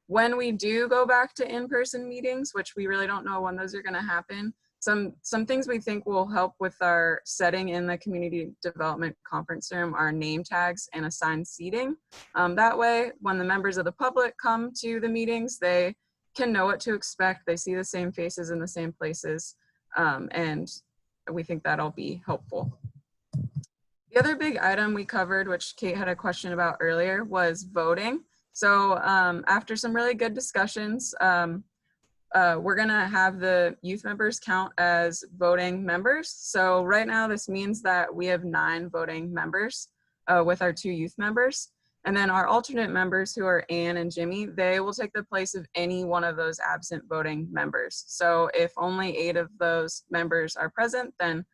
when we do go back to in-person meetings, which we really don't know when those are going to happen, some things we think will help with our setting in the community development conference room are name tags and assigned seating. That way, when the members of the public come to the meetings, they can know what to expect. They see the same faces in the same places, and we think that'll be helpful. The other big item we covered, which Kate had a question about earlier, was voting. So after some really good discussions, we're gonna have the youth members count as voting members. So right now this means that we have 9 voting members with our 2 youth members. And then our alternate members, who are Anne and Jimmy, they will take the place of any one of those absent voting members. So if only 8 of those members are present, then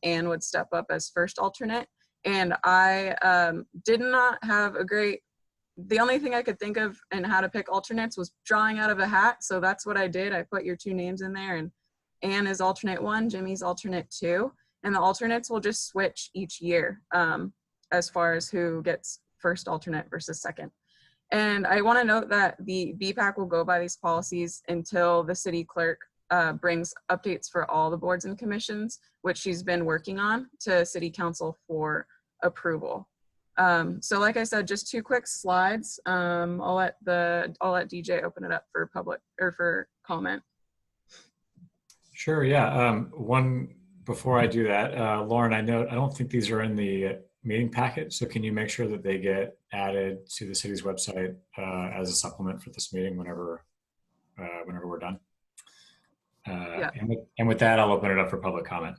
Anne would step up as first alternate. And I did not have a great, the only thing I could think of and how to pick alternates was drawing out of a hat. So that's what I did. I put your 2 names in there, and Anne is alternate 1, Jimmy's alternate 2. And the alternates will just switch each year as far as who gets first alternate versus second. And I want to note that the BPAC will go by these policies until the city clerk brings updates for all the boards and commissions, which she's been working on, to city council for approval. So like I said, just 2 quick slides. I'll let DJ open it up for public or for comment. Sure, yeah. One, before I do that, Lauren, I don't think these are in the meeting packet, so can you make sure that they get added to the city's website as a supplement for this meeting whenever we're done? Yeah. And with that, I'll open it up for public comment.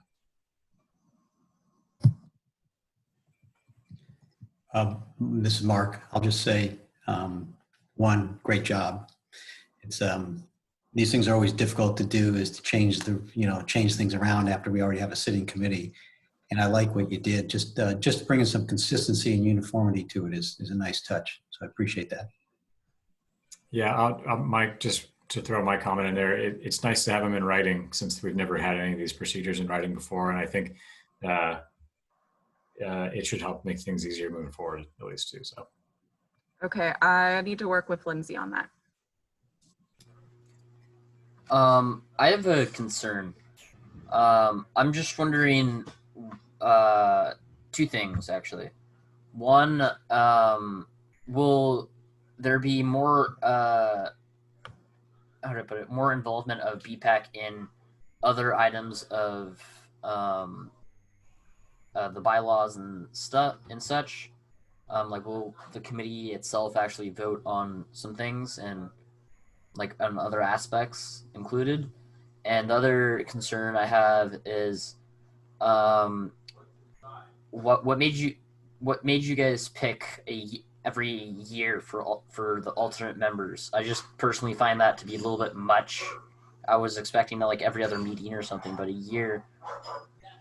This is Mark. I'll just say, 1, great job. It's these things are always difficult to do, is to change things around after we already have a sitting committee. And I like what you did. Just bringing some consistency and uniformity to it is a nice touch. So I appreciate that. Yeah, Mike, just to throw my comment in there, it's nice to have them in writing, since we've never had any of these procedures in writing before. And I think it should help make things easier moving forward, at least too. So. Okay, I need to work with Lindsay on that. I have a concern. I'm just wondering 2 things, actually. One, will there be more, how do I put it, more involvement of BPAC in other items of the bylaws and stuff and such? Like, will the committee itself actually vote on some things and like on other aspects included? And the other concern I have is what made you guys pick every year for the alternate members? I just personally find that to be a little bit much. I was expecting like every other meeting or something, but a year.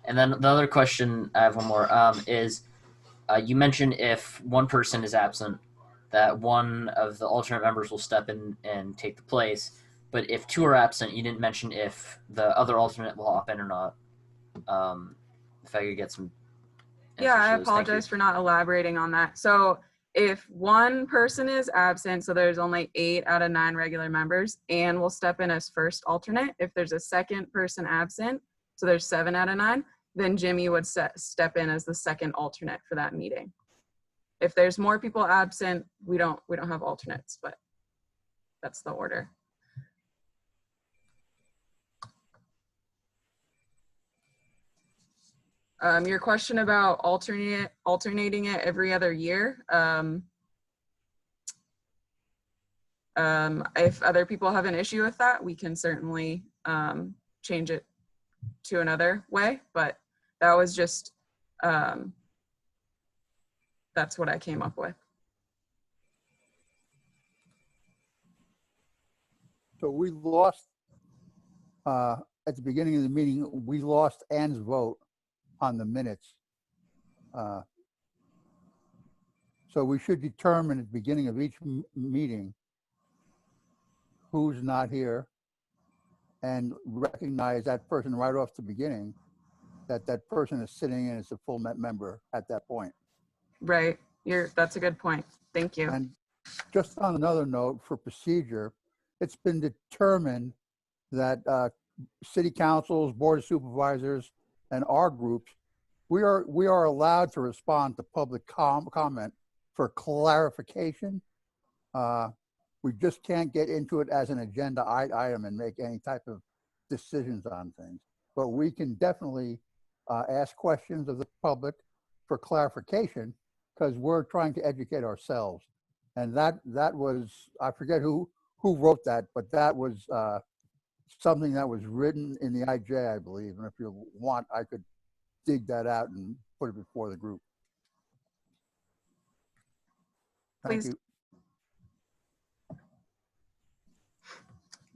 And then the other question, I have one more, is you mentioned if one person is absent, that one of the alternate members will step in and take the place. But if 2 are absent, you didn't mention if the other alternate will hop in or not. If I could get some. Yeah, I apologize for not elaborating on that. So if one person is absent, so there's only 8 out of 9 regular members, Anne will step in as first alternate. If there's a second person absent, so there's 7 out of 9, then Jimmy would step in as the second alternate for that meeting. If there's more people absent, we don't have alternates, but that's the order. Your question about alternating it every other year. If other people have an issue with that, we can certainly change it to another way, but that was just, that's what I came up with. So we lost, at the beginning of the meeting, we lost Anne's vote on the minutes. So we should determine at the beginning of each meeting who's not here and recognize that person right off the beginning, that that person is sitting in as a full member at that point. Right. That's a good point. Thank you. Just on another note, for procedure, it's been determined that city councils, board of supervisors, and our groups, we are allowed to respond to public comment for clarification. We just can't get into it as an agenda item and make any type of decisions on things. But we can definitely ask questions of the public for clarification, because we're trying to educate ourselves. And that was, I forget who wrote that, but that was something that was written in the IJ, I believe. And if you want, I could dig that out and put it before the group. Thank Please.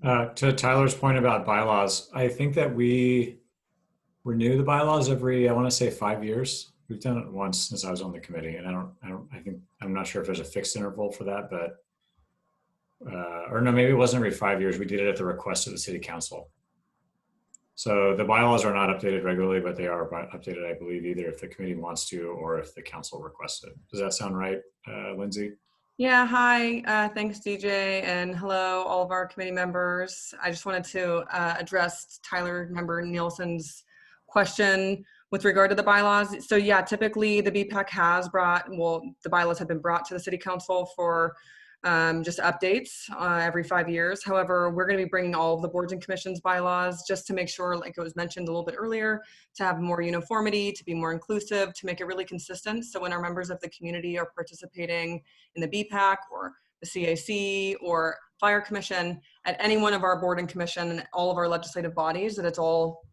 you. To Tyler's point about bylaws, I think that we renew the bylaws every, I want to say 5 years. We've done it once since I was on the committee, and I'm not sure if there's a fixed interval for that, but, or no, maybe it wasn't every 5 years. We did it at the request of the city council. So the bylaws are not updated regularly, but they are updated, I believe, either if the committee wants to or if the council requests it. Does that sound right, Lindsay? Yeah, hi, thanks DJ, and hello all of our committee members. I just wanted to address Tyler member Nielsen's question with regard to the bylaws. So yeah, typically the BPAC has the bylaws have been brought to the city council for just updates every 5 years. However, we're going to be bringing all of the boards and commissions bylaws just to make sure, like it was mentioned a little bit earlier, to have more uniformity, to be more inclusive, to make it really consistent. So when our members of the community are participating in the BPAC or the CAC or Fire Commission at any one of our board and commission and all of our legislative bodies, that it's all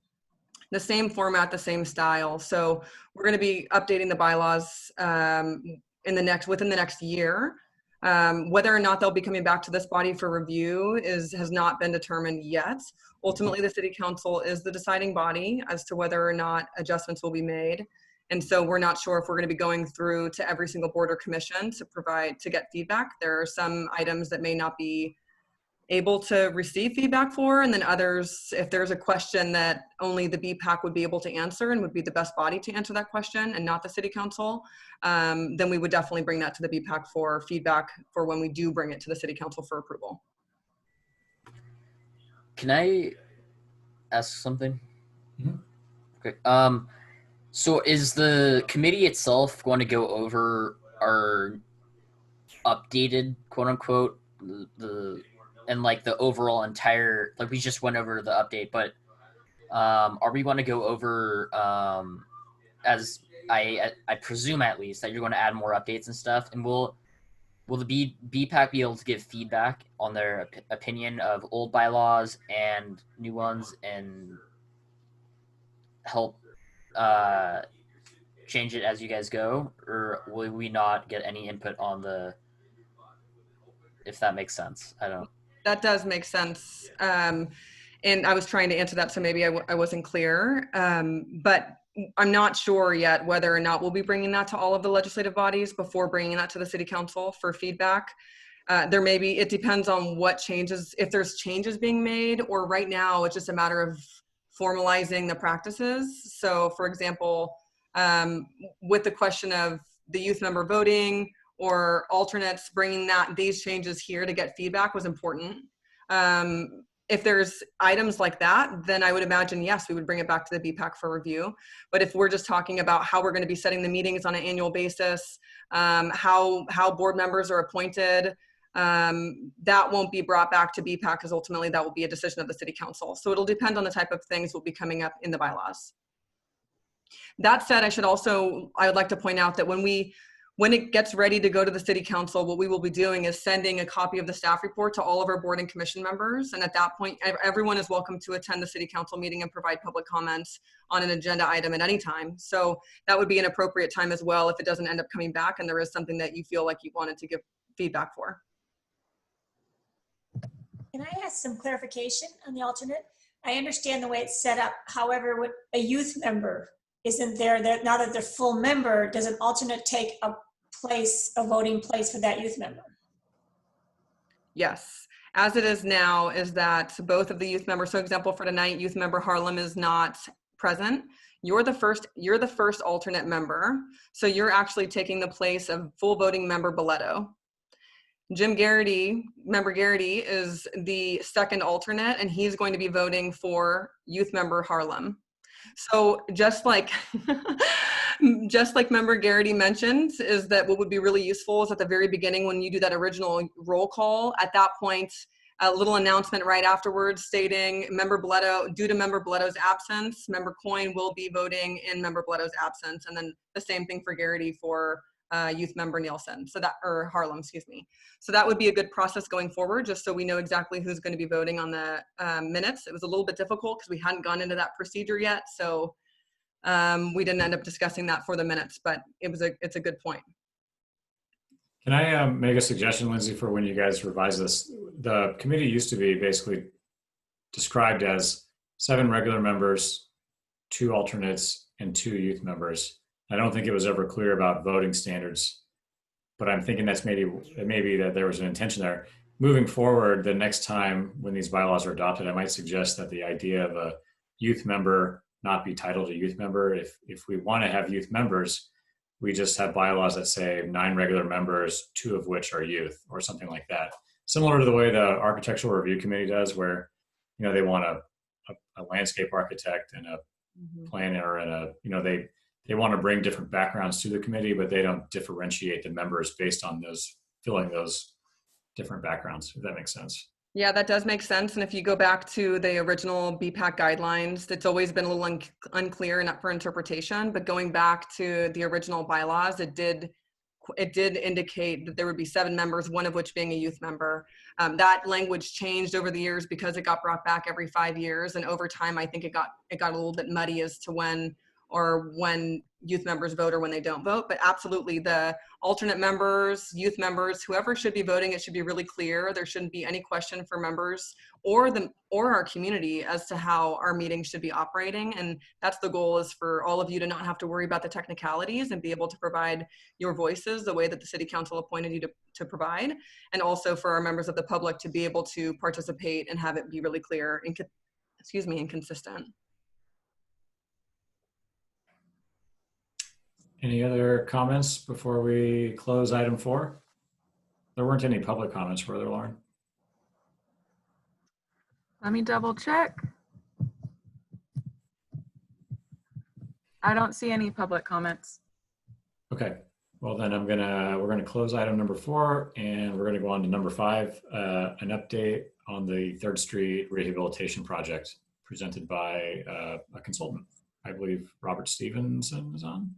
the same format, the same style. So we're going to be updating the bylaws within the next year. Whether or not they'll be coming back to this body for review has not been determined yet. Ultimately, the city council is the deciding body as to whether or not adjustments will be made. And so we're not sure if we're going to be going through to every single board or commission to get feedback. There are some items that may not be able to receive feedback for, and then others, if there's a question that only the BPAC would be able to answer and would be the best body to answer that question and not the city council, then we would definitely bring that to the BPAC for feedback for when we do bring it to the city council for approval. Can I ask something? Mm-hmm. Okay. So is the committee itself going to go over our updated, quote unquote, and like the overall entire, like we just went over the update, but are we going to go over, as I presume at least, that you're going to add more updates and stuff, and will the BPAC be able to give feedback on their opinion of old bylaws and new ones and help change it as you guys go, or will we not get any input on if that makes sense? I don't. That does make sense. And I was trying to answer that, so maybe I wasn't clear. But I'm not sure yet whether or not we'll be bringing that to all of the legislative bodies before bringing that to the city council for feedback. It depends on what changes, if there's changes being made, or right now it's just a matter of formalizing the practices. So for example, with the question of the youth member voting or alternates, bringing these changes here to get feedback was important. If there's items like that, then I would imagine, yes, we would bring it back to the BPAC for review. But if we're just talking about how we're going to be setting the meetings on an annual basis, how board members are appointed, that won't be brought back to BPAC, because ultimately that will be a decision of the city council. So it'll depend on the type of things will be coming up in the bylaws. That said, I would like to point out that when it gets ready to go to the city council, what we will be doing is sending a copy of the staff report to all of our board and commission members. And at that point, everyone is welcome to attend the city council meeting and provide public comments on an agenda item at any time. So that would be an appropriate time as well if it doesn't end up coming back and there is something that you feel like you wanted to give feedback for. Can I ask some clarification on the alternate? I understand the way it's set up. However, with a youth member isn't there, that now that they're full member, does an alternate take a voting place for that youth member? Yes, as it is now, is that both of the youth members, so example for tonight, youth member Harlem is not present. You're the first alternate member. So you're actually taking the place of full voting member Boletto. Jim Garrity, member Garrity, is the second alternate, and he's going to be voting for youth member Harlem. So just like just like member Garrity mentioned, is that what would be really useful is at the very beginning when you do that original roll call, at that point, a little announcement right afterwards stating member Bledsoe, due to member Bledsoe's absence, member Coyne will be voting in member Bledsoe's absence, and then the same thing for Garrity for youth member Nielsen, so that, or Harlem, excuse me. So that would be a good process going forward, just so we know exactly who's going to be voting on the minutes. It was a little bit difficult because we hadn't gone into that procedure yet, so we didn't end up discussing that for the minutes, but it's a good point. Can I make a suggestion, Lindsay, for when you guys revise this? The committee used to be basically described as 7 regular members, 2 alternates, and 2 youth members. I don't think it was ever clear about voting standards, but I'm thinking that's maybe that there was an intention there. Moving forward, the next time when these bylaws are adopted, I might suggest that the idea of a youth member not be titled a youth member. If we want to have youth members, we just have bylaws that say 9 regular members, 2 of which are youth, or something like that. Similar to the way the Architectural Review Committee does, where they want a landscape architect and a planner and they want to bring different backgrounds to the committee, but they don't differentiate the members based on filling those different backgrounds, if that makes sense. Yeah, that does make sense. And if you go back to the original BPAC guidelines, it's always been a little unclear and up for interpretation, but going back to the original bylaws, it did indicate that there would be 7 members, one of which being a youth member. That language changed over the years because it got brought back every 5 years. And over time, I think it got a little bit muddy as to when youth members vote or when they don't vote. But absolutely, the alternate members, youth members, whoever should be voting, it should be really clear. There shouldn't be any question for members or our community as to how our meetings should be operating. And that's the goal, is for all of you to not have to worry about the technicalities and be able to provide your voices the way that the City Council appointed you to provide. And also for our members of the public to be able to participate and have it be really clear and consistent. Any other comments before we close item 4? There weren't any public comments, were there, Lauren? Let me double check. I don't see any public comments. Okay. Well, then we're gonna close item number 4, and we're gonna go on to number 5, an update on the 3rd Street rehabilitation project presented by a consultant. I believe Robert Stevenson is on.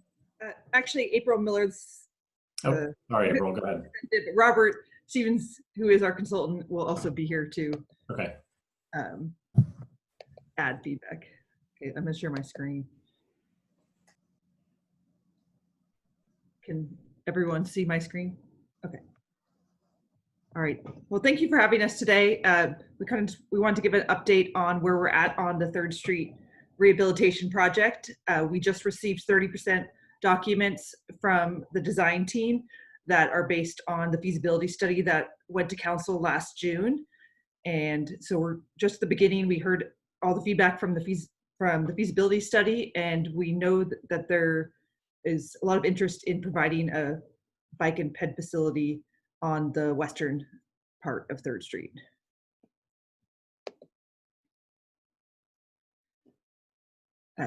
Actually, April Miller's. Oh, sorry, April, go ahead. Robert Stevens, who is our consultant, will also be here to Okay. add feedback. Okay, I'm gonna share my screen. Can everyone see my screen? Okay. All right. Well, thank you for having us today. We wanted to give an update on where we're at on the 3rd Street rehabilitation project. We just received 30% documents from the design team that are based on the feasibility study that went to council last June. And so we're just at the beginning. We heard all the feedback from the feasibility study, and we know that there is a lot of interest in providing a bike and ped facility on the western part of 3rd Street.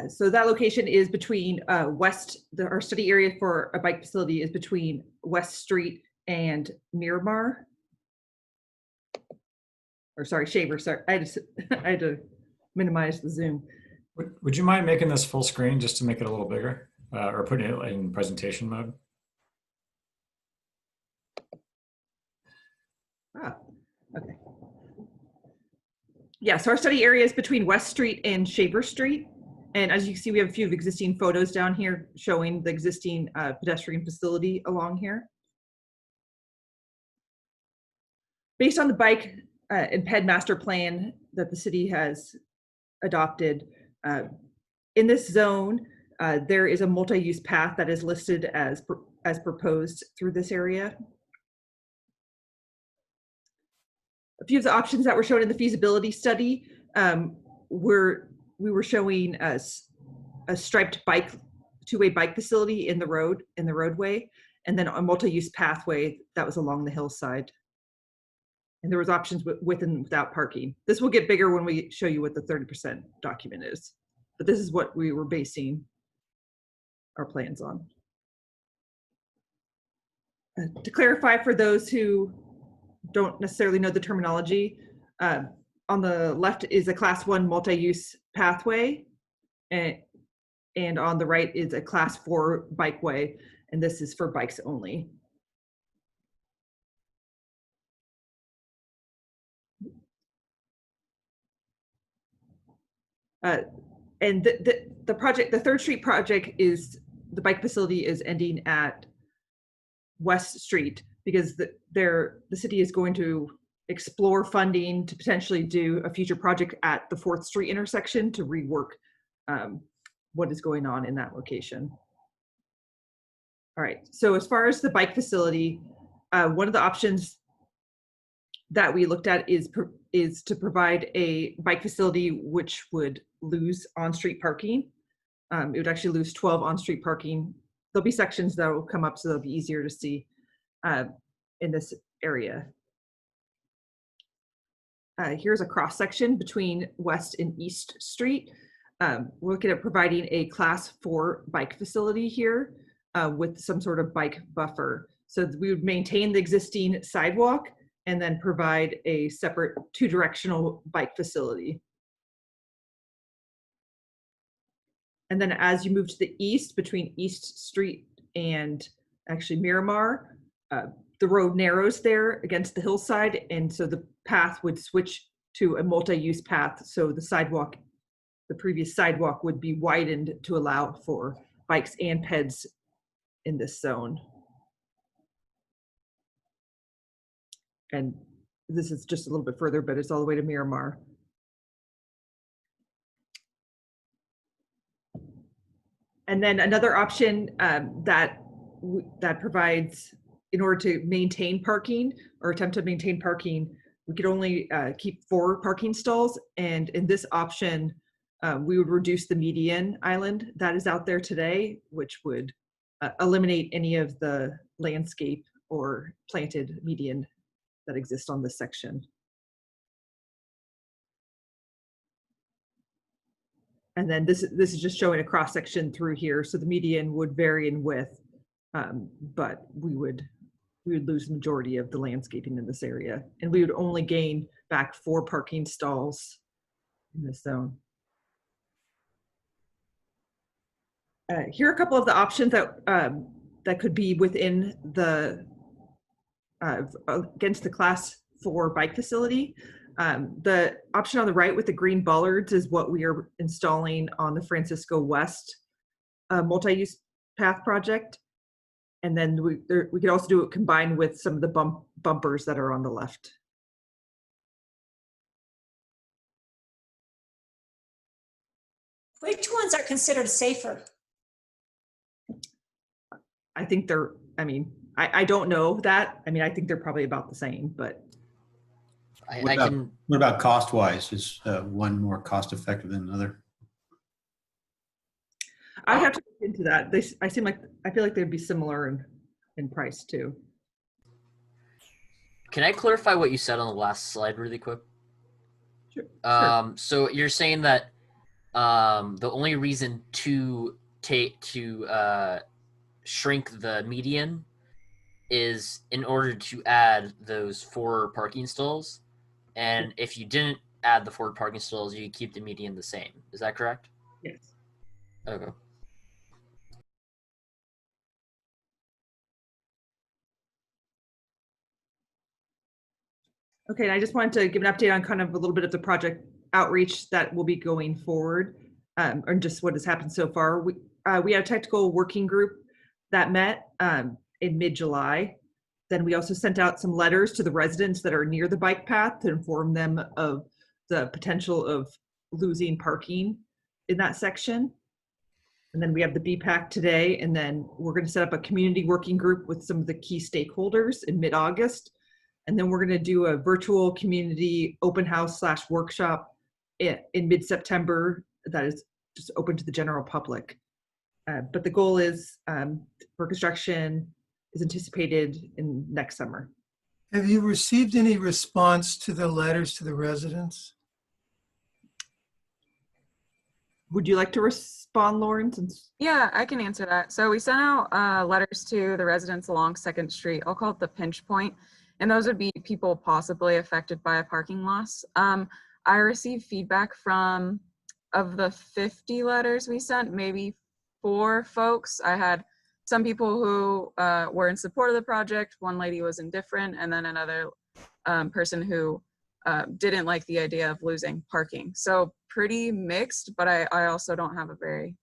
So that location is between our study area for a bike facility is between West Street and Miramar. Or sorry, Shaver. Sorry, I had to minimize the zoom. Would you mind making this full screen just to make it a little bigger, or putting it in presentation mode? Okay. Yeah, so our study area is between West Street and Shaver Street. And as you can see, we have a few existing photos down here showing the existing pedestrian facility along here. Based on the bike and ped master plan that the city has adopted, in this zone, there is a multi-use path that is listed as proposed through this area. A few of the options that were shown in the feasibility study we were showing a striped two-way bike facility in the roadway, and then a multi-use pathway that was along the hillside. And there was options with and without parking. This will get bigger when we show you what the 30% document is. But this is what we were basing our plans on. To clarify for those who don't necessarily know the terminology, on the left is a class 1 multi-use pathway, and on the right is a class 4 bikeway, and this is for bikes only. And the project, the 3rd Street project, is the bike facility is ending at West Street because the city is going to explore funding to potentially do a future project at the 4th Street intersection to rework what is going on in that location. All right, so as far as the bike facility, one of the options that we looked at is to provide a bike facility which would lose on-street parking. It would actually lose 12 on-street parking. There'll be sections that will come up, so they'll be easier to see in this area. Here's a cross section between West and East Street. We're looking at providing a class 4 bike facility here with some sort of bike buffer. So we would maintain the existing sidewalk and then provide a separate 2-directional bike facility. And then as you move to the east, between East Street and actually Miramar, the road narrows there against the hillside, and so the path would switch to a multi-use path. So the sidewalk, the previous sidewalk, would be widened to allow for bikes and peds in this zone. And this is just a little bit further, but it's all the way to Miramar. And then another option that provides, in order to maintain parking or attempt to maintain parking, we could only keep 4 parking stalls. And in this option, we would reduce the median island that is out there today, which would eliminate any of the landscape or planted median that exists on this section. And then this is just showing a cross section through here. So the median would vary in width, but we would lose the majority of the landscaping in this area. And we would only gain back 4 parking stalls in this zone. Here are a couple of the options that could be within the against the class 4 bike facility. The option on the right with the green bollards is what we are installing on the Francisco West multi-use path project. And then we could also do it combined with some of the bumpers that are on the left. Which ones are considered safer? I think they're, I don't know that. I think they're probably about the same, but. What about cost-wise? Is one more cost-effective than another? I'd have to look into that. I feel like they'd be similar in price too. Can I clarify what you said on the last slide really quick? Sure. So you're saying that the only reason to shrink the median is in order to add those 4 parking stalls, and if you didn't add the 4 parking stalls, you keep the median the same. Is that correct? Yes. Okay. Okay, and I just wanted to give an update on kind of a little bit of the project outreach that will be going forward, or just what has happened so far. We had a technical working group that met in mid-July. Then we also sent out some letters to the residents that are near the bike path to inform them of the potential of losing parking in that section. And then we have the BPAC today, and then we're going to set up a community working group with some of the key stakeholders in mid-August. And then we're going to do a virtual community open house / workshop in mid-September that is just open to the general public. But the goal is for construction is anticipated in next summer. Have you received any response to the letters to the residents? Would you like to respond, Lauren? Since Yeah, I can answer that. So we sent out letters to the residents along 2nd Street. I'll call it the pinch point. And those would be people possibly affected by a parking loss. I received feedback from, of the 50 letters we sent, maybe 4 folks. I had some people who were in support of the project. One lady was indifferent, and then another person who didn't like the idea of losing parking. So pretty mixed, but I also don't have a very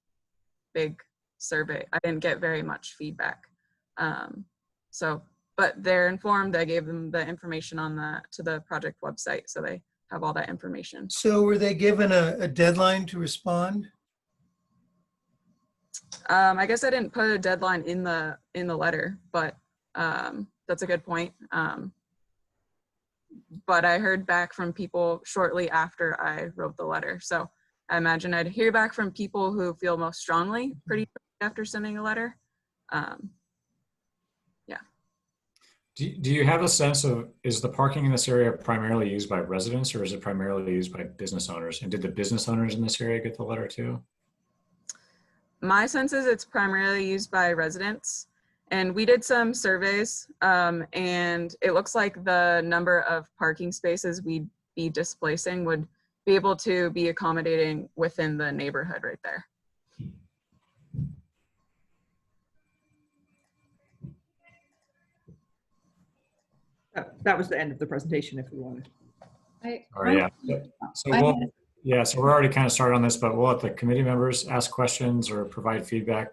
big survey. I didn't get very much feedback. But they're informed. I gave them the information on to the project website, so they have all that information. So were they given a deadline to respond? I guess I didn't put a deadline in the letter, but that's a good point. But I heard back from people shortly after I wrote the letter. So I imagine I'd hear back from people who feel most strongly pretty after sending a letter. Yeah. Do you have a sense of, is the parking in this area primarily used by residents, or is it primarily used by business owners? And did the business owners in this area get the letter too? My sense is it's primarily used by residents. And we did some surveys, and it looks like the number of parking spaces we'd be displacing would be able to be accommodating within the neighborhood right there. that was the end of the presentation. If we wanted. So we're already kind of started on this, but we'll let the committee members ask questions or provide feedback.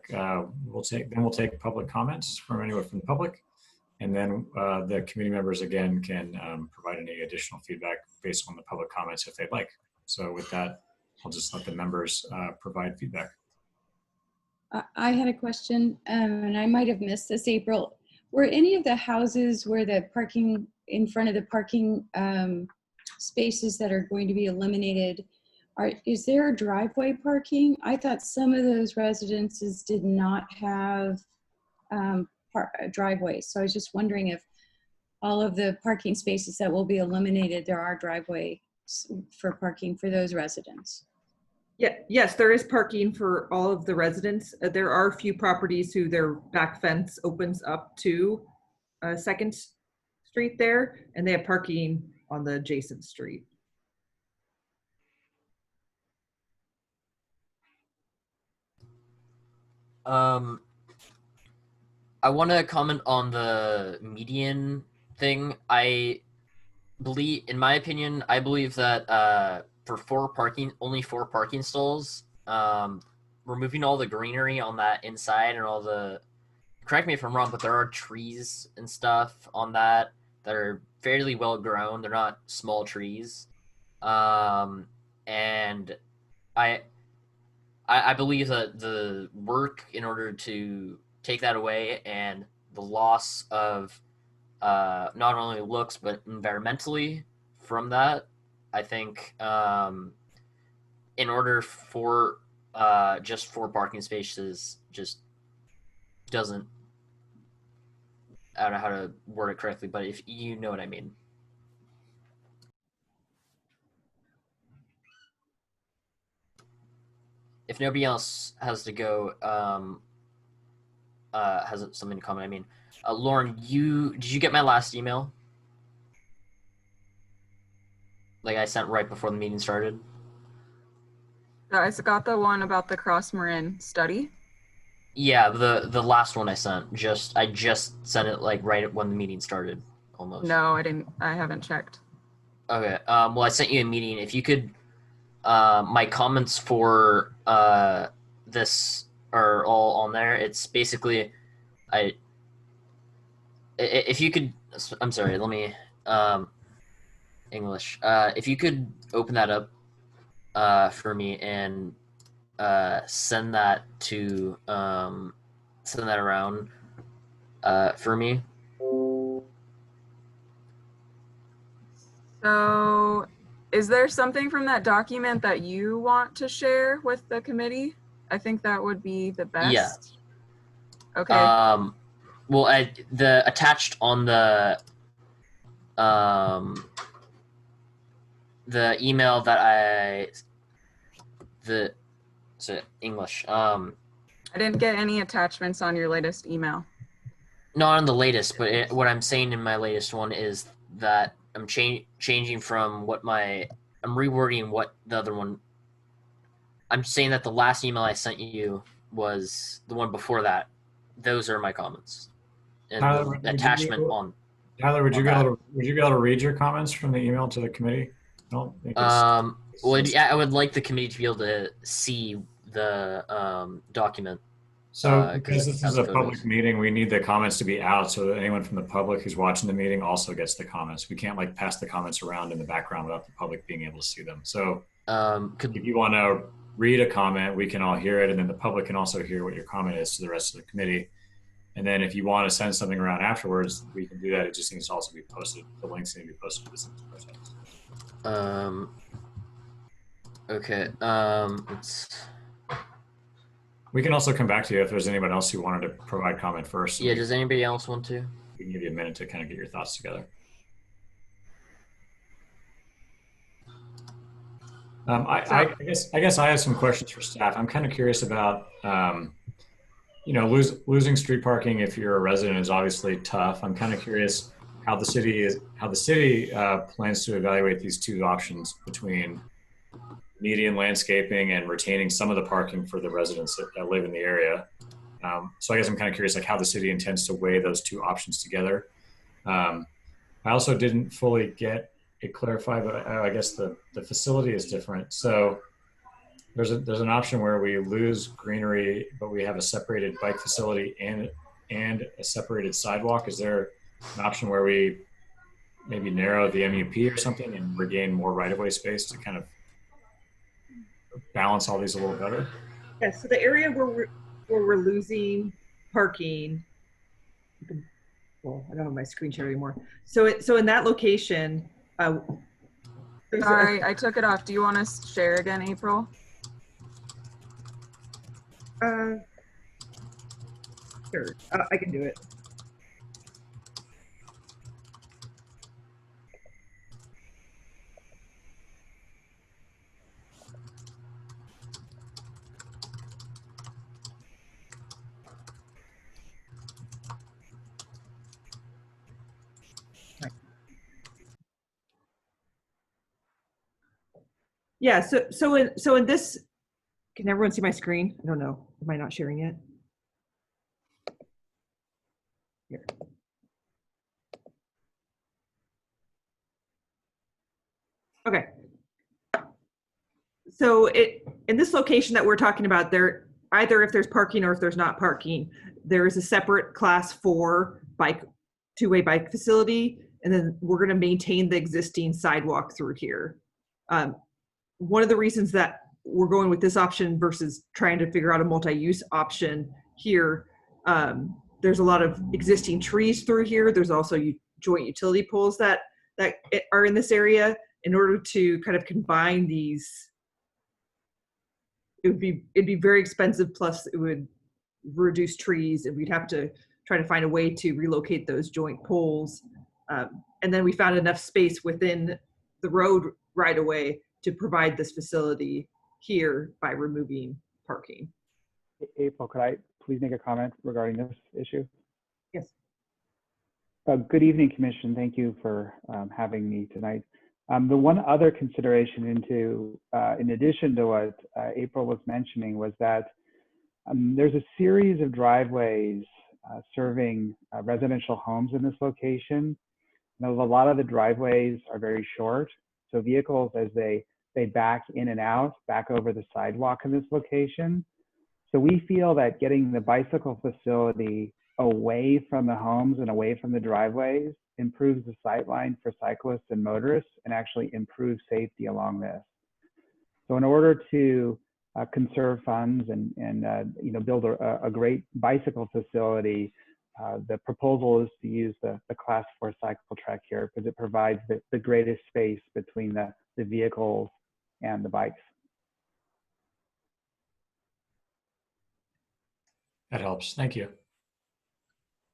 We'll take public comments from anyone from the public, and then the committee members again can provide any additional feedback based on the public comments if they'd like. So with that, I'll just let the members provide feedback. I had a question, and I might have missed this, April. Were any of the houses where the parking in front of the parking spaces that are going to be eliminated, is there a driveway parking? I thought some of those residences did not have driveways. So I was just wondering if all of the parking spaces that will be eliminated, there are driveways for parking for those residents. Yeah, yes, there is parking for all of the residents. There are a few properties who their back fence opens up to 2nd Street there, and they have parking on the adjacent street. I want to comment on the median thing. I believe, in my opinion, I believe that for only 4 parking stalls, removing all the greenery on that inside and all the, correct me if I'm wrong, but there are trees and stuff on that are fairly well grown. They're not small trees. And I believe that the work in order to take that away and the loss of not only looks but environmentally from that, I think in order for just 4 parking spaces just doesn't, I don't know how to word it correctly, but if you know what I mean. If nobody else has to go, has something to comment, I mean, Lauren, did you get my last email? Like I sent right before the meeting started? I got the one about the Cross Marin study. Yeah, the last one I sent. I just sent it like right when the meeting started, almost. No, I didn't. I haven't checked. Okay. Well, I sent you a meeting. If you could, my comments for this are all on there. It's basically, if you could, I'm sorry. Let me English. If you could open that up for me and send that around for me. So is there something from that document that you want to share with the committee? I think that would be the best. Yeah. Okay. Well, the attached on the the email that English. I didn't get any attachments on your latest email. Not on the latest, but what I'm saying in my latest one is that I'm changing from I'm rewording what the other one. I'm saying that the last email I sent you was the one before that. Those are my comments. And Tyler, the attachment on. Tyler, would you be on able to read your comments from the email to the committee? I don't think it's. I would like the committee to be able to see the document. So because it this has is a photos. public meeting, we need the comments to be out so that anyone from the public who's watching the meeting also gets the comments. We can't like pass the comments around in the background without the public being able to see them. So if you want to read a comment, we can all hear it, and then the public can also hear what your comment is to the rest of the committee. And then if you want to send something around afterwards, we can do that. It just needs to also be posted. The links need to be posted to the same website. Okay. We can also come back to you if there's anyone else who wanted to provide comment first. Yeah, does anybody else want to? We can give you a minute to kind of get your thoughts together. I guess I have some questions for staff. I'm kind of curious about, losing street parking if you're a resident is obviously tough. I'm kind of curious how the city plans to evaluate these two options between median landscaping and retaining some of the parking for the residents that live in the area. So I guess I'm kind of curious like how the city intends to weigh those two options together. I also didn't fully get it clarified, but I guess the facility is different. So there's an option where we lose greenery, but we have a separated bike facility and a separated sidewalk. Is there an option where we maybe narrow the MUP or something and regain more right-of-way space to kind of balance all these a little better? Yeah, so the area where we're losing parking, well, I don't have my screen share anymore. So in that location, Sorry, I took it off. Do you want to share again, April? Sure, I can do it. Yeah, so in this, can everyone see my screen? I don't know. Am I not sharing yet? Here. Okay. So in this location that we're talking about, there either if there's parking or if there's not parking, there is a separate class 4 two-way bike facility, and then we're going to maintain the existing sidewalk through here. One of the reasons that we're going with this option versus trying to figure out a multi-use option here, there's a lot of existing trees through here. There's also joint utility poles that are in this area. In order to kind of combine these, it'd be very expensive. Plus, it would reduce trees, and we'd have to try to find a way to relocate those joint poles. And then we found enough space within the road right away to provide this facility here by removing parking. April, could I please make a comment regarding this issue? Yes. Good evening, Commission. Thank you for having me tonight. The one other consideration in addition to what April was mentioning was that there's a series of driveways serving residential homes in this location. Now, a lot of the driveways are very short, so vehicles as they back in and out, back over the sidewalk in this location. So we feel that getting the bicycle facility away from the homes and away from the driveways improves the sightline for cyclists and motorists and actually improves safety along this. So in order to conserve funds and build a great bicycle facility, the proposal is to use the class 4 cycle track here because it provides the greatest space between the vehicles and the bikes. That helps. Thank you.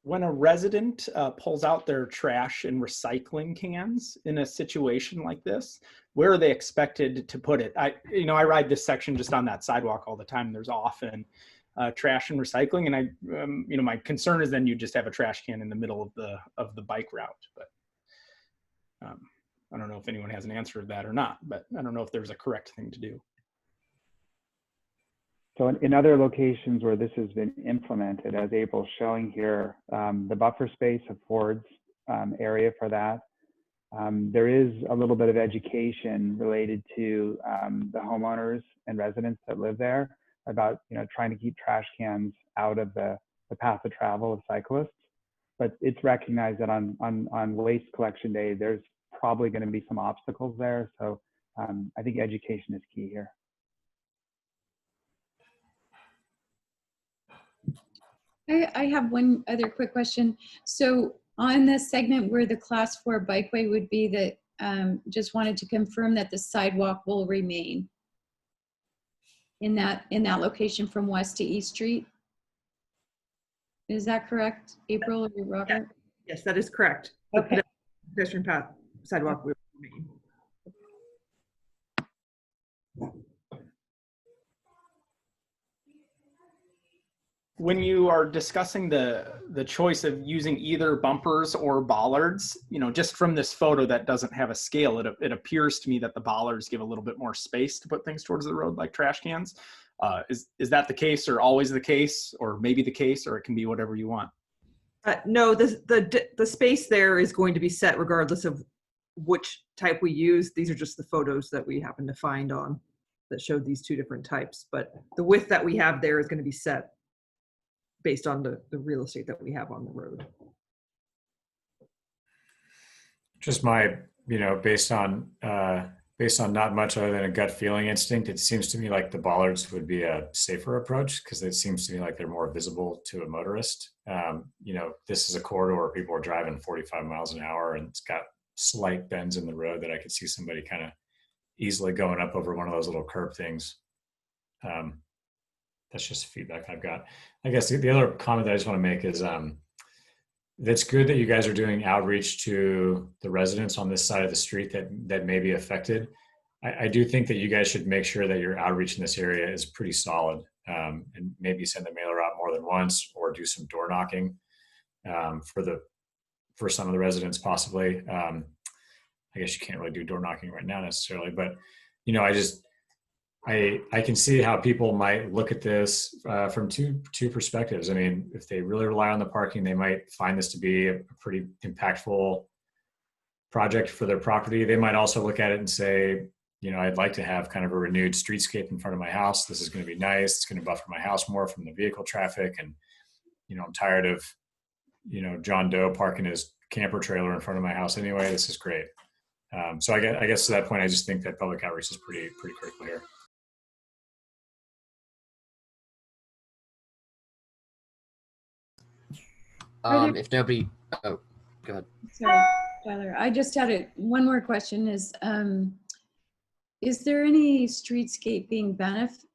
when a resident pulls out their trash and recycling cans in a situation like this, where are they expected to put it? I ride this section just on that sidewalk all the time. There's often trash and recycling, and my concern is then you just have a trash can in the middle of the bike route. But I don't know if anyone has an answer to that or not. But I don't know if there's a correct thing to do. So in other locations where this has been implemented, as April's showing here, the buffer space affords area for that. There is a little bit of education related to the homeowners and residents that live there about trying to keep trash cans out of the path of travel of cyclists. But it's recognized that on waste collection day, there's probably going to be some obstacles there. So I think education is key here. I have one other quick question. So on the segment where the class 4 bikeway would be, that just wanted to confirm that the sidewalk will remain in that location from West to East Street. Is that correct, April or Robert? Yes, that is correct. Okay. The pedestrian path sidewalk will remain. When you are discussing the choice of using either bumpers or bollards, just from this photo that doesn't have a scale, it appears to me that the bollards give a little bit more space to put things towards the road, like trash cans. Is that the case, or always the case, or maybe the case, or it can be whatever you want? No, the space there is going to be set regardless of which type we use. These are just the photos that we happen to find on that showed these two different types. But the width that we have there is going to be set based on the real estate that we have on the road. Just my, based on not much other than a gut feeling instinct, it seems to me like the bollards would be a safer approach, because it seems to me like they're more visible to a motorist. This is a corridor where people are driving 45 miles an hour, and it's got slight bends in the road that I could see somebody kind of easily going up over one of those little curb things. That's just feedback I've got. I guess the other comment that I just want to make is that's good that you guys are doing outreach to the residents on this side of the street that may be affected. I do think that you guys should make sure that your outreach in this area is pretty solid, and maybe send the mailer out more than once, or do some door knocking for some of the residents possibly. I guess you can't really do door knocking right now necessarily, but I can see how people might look at this from two perspectives. I mean, if they really rely on the parking, they might find this to be a pretty impactful project for their property. They might also look at it and say, I'd like to have kind of a renewed streetscape in front of my house. This is going to be nice. It's going to buffer my house more from the vehicle traffic. And, I'm tired of, John Doe parking his camper trailer in front of my house anyway. This is great. So I guess to that point, I just think that public outreach is pretty critical here. If nobody, oh, go ahead. Sorry, Tyler. I just had one more question. Is there any streetscaping benefit?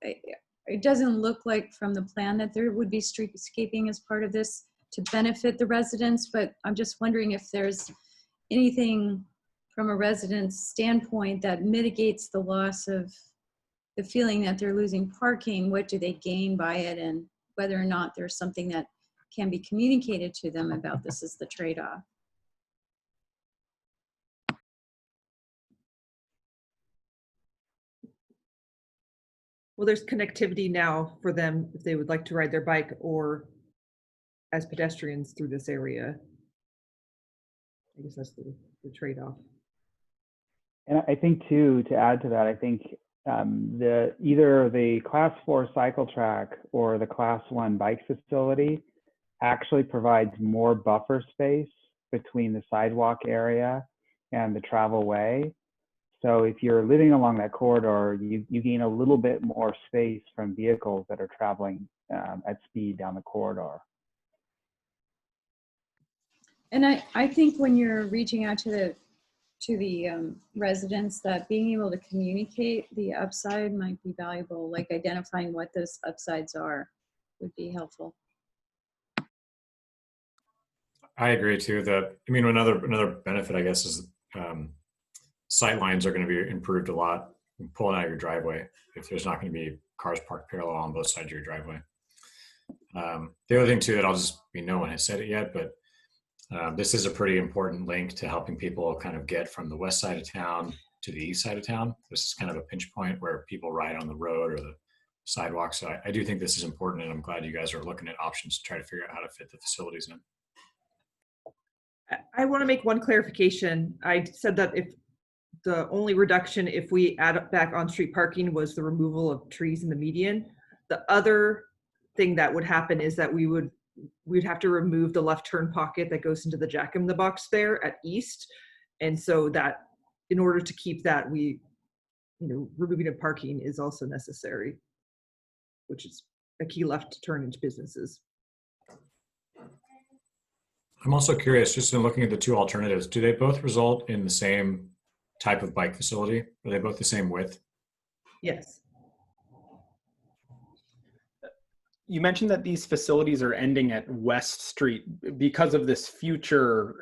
It doesn't look like from the plan that there would be streetscaping as part of this to benefit the residents, but I'm just wondering if there's anything from a resident's standpoint that mitigates the loss of the feeling that they're losing parking. What do they gain by it, and whether or not there's something that can be communicated to them about this is the trade-off. Well, there's connectivity now for them if they would like to ride their bike or as pedestrians through this area. I guess that's the trade-off. And I think too, to add to that, I think either the class 4 cycle track or the class 1 bike facility actually provides more buffer space between the sidewalk area and the travel way. So if you're living along that corridor, you gain a little bit more space from vehicles that are traveling at speed down the corridor. And I think when you're reaching out to the residents, that being able to communicate the upside might be valuable, like identifying what those upsides are would be helpful. I agree too. I mean, another benefit, I guess, is sight lines are going to be improved a lot pulling out of your driveway if there's not going to be cars parked parallel on both sides of your driveway. The other thing too that no one has said it yet, but this is a pretty important link to helping people kind of get from the west side of town to the east side of town. This is kind of a pinch point where people ride on the road or the sidewalk. So I do think this is important, and I'm glad you guys are looking at options to try to figure out how to fit the facilities in. I want to make one clarification. I said that if the only reduction if we add back on-street parking was the removal of trees in the median. The other thing that would happen is that we'd have to remove the left turn pocket that goes into the Jack in the Box there at East. And so that in order to keep that, removing of parking is also necessary, which is a key left turn into businesses. I'm also curious, just in looking at the two alternatives, do they both result in the same type of bike facility? Are they both the same width? Yes. You mentioned that these facilities are ending at West Street because of this future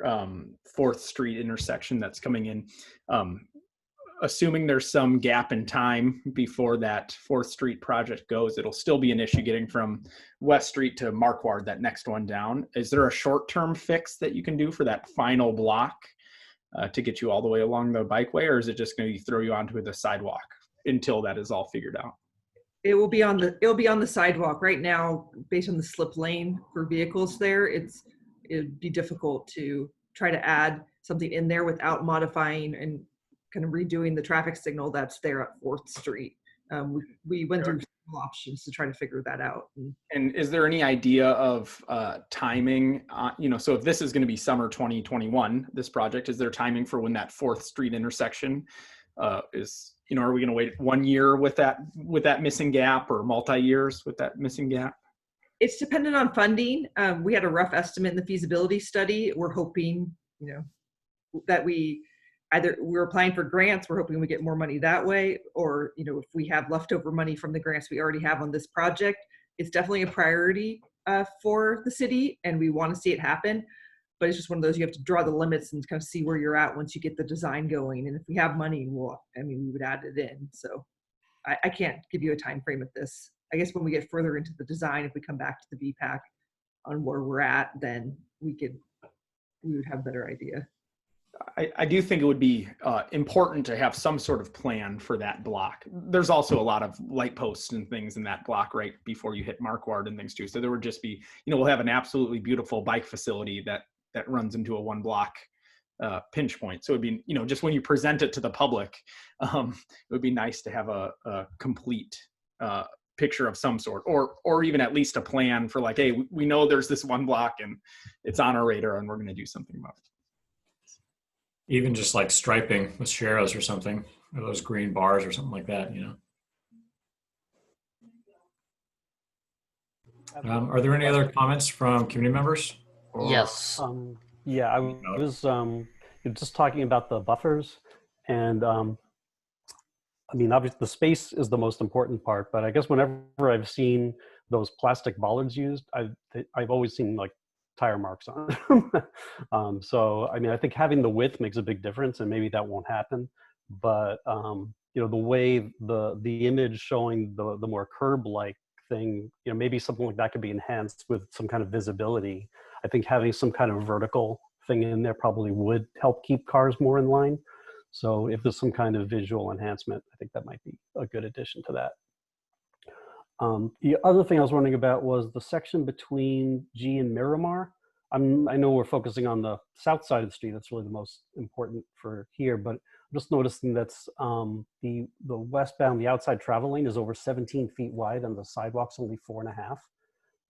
4th Street intersection that's coming in. Assuming there's some gap in time before that 4th Street project goes, it'll still be an issue getting from West Street to Marquardt, that next one down. Is there a short-term fix that you can do for that final block to get you all the way along the bikeway, or is it just going to throw you onto the sidewalk until that is all figured out? It'll be on the sidewalk right now, based on the slip lane for vehicles there. It'd be difficult to try to add something in there without modifying and kind of redoing the traffic signal that's there at 4th Street. We went through several options to try to figure that out. And is there any idea of timing? So if this is going to be summer 2021, this project, is there timing for when that 4th Street intersection is? Are we going to wait 1 year with that missing gap, or multi-years with that missing gap? It's dependent on funding. We had a rough estimate in the feasibility study. We're hoping, that we're applying for grants. We're hoping we get more money that way, or, if we have leftover money from the grants we already have on this project. It's definitely a priority for the city, and we want to see it happen. But it's just one of those, you have to draw the limits and kind of see where you're at once you get the design going. And if we have money, we would add it in. So I can't give you a time frame at this. I guess when we get further into the design, if we come back to the BPAC on where we're at, then we would have a better idea. I do think it would be important to have some sort of plan for that block. There's also a lot of light posts and things in that block right before you hit Marquardt and things too. So there would just be, we'll have an absolutely beautiful bike facility that runs into a 1 block pinch point. So it'd be, just when you present it to the public, it would be nice to have a complete picture of some sort, or even at least a plan for like, hey, we know there's this 1 block and it's on our radar and we're going to do something about it. Even just like striping with sharrows or something, or those green bars or something like that, Are there any other comments from community members? Yes. Yeah, I was just talking about the buffers, and obviously the space is the most important part, but I guess whenever I've seen those plastic bollards used, I've always seen like tire marks on them. So I think having the width makes a big difference, and maybe that won't happen, but the way the image showing the more curb-like thing, maybe something like that could be enhanced with some kind of visibility. I think having some kind of vertical thing in there probably would help keep cars more in line. So if there's some kind of visual enhancement, I think that might be a good addition to that. The other thing I was wondering about was the section between G and Miramar. I know we're focusing on the south side of the street. That's really the most important for here, but I'm just noticing that's the westbound, the outside travel lane is over 17 feet wide and the sidewalk's only 4.5.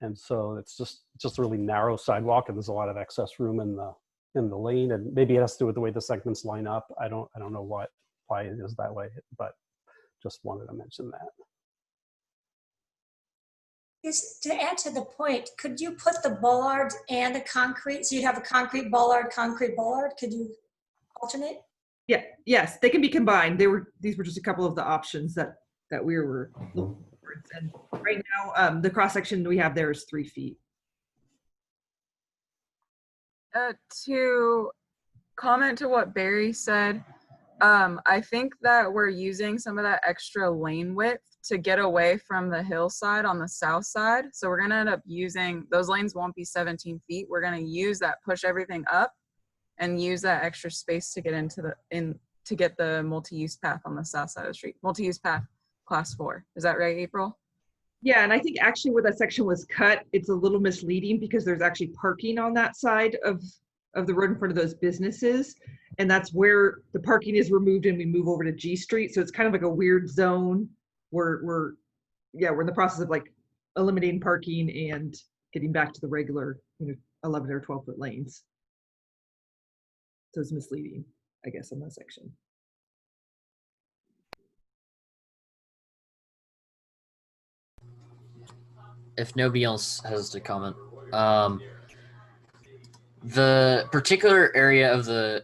And so it's just a really narrow sidewalk, and there's a lot of excess room in the lane, and maybe it has to do with the way the segments line up. I don't know why it is that way, but just wanted to mention that. Just to add to the point, could you put the bollard and the concrete, so you'd have a concrete bollard? Could you alternate? Yeah, yes, they can be combined. These were just a couple of the options that we were looking for. And right now, the cross section we have there is 3 feet. To comment to what Barry said, I think that we're using some of that extra lane width to get away from the hillside on the south side. So we're gonna end up using, those lanes won't be 17 feet. We're gonna use that, push everything up and use that extra space to get into to get the multi-use path on the south side of the street. Multi-use path class 4. Is that right, April? Yeah, and I think actually where that section was cut, it's a little misleading because there's actually parking on that side of the road in front of those businesses. And that's where the parking is removed and we move over to G Street. So it's kind of like a weird zone where we're in the process of like eliminating parking and getting back to the regular, 11 or 12-foot lanes. So it's misleading, I guess, on that section. If nobody else has to comment, the particular area of the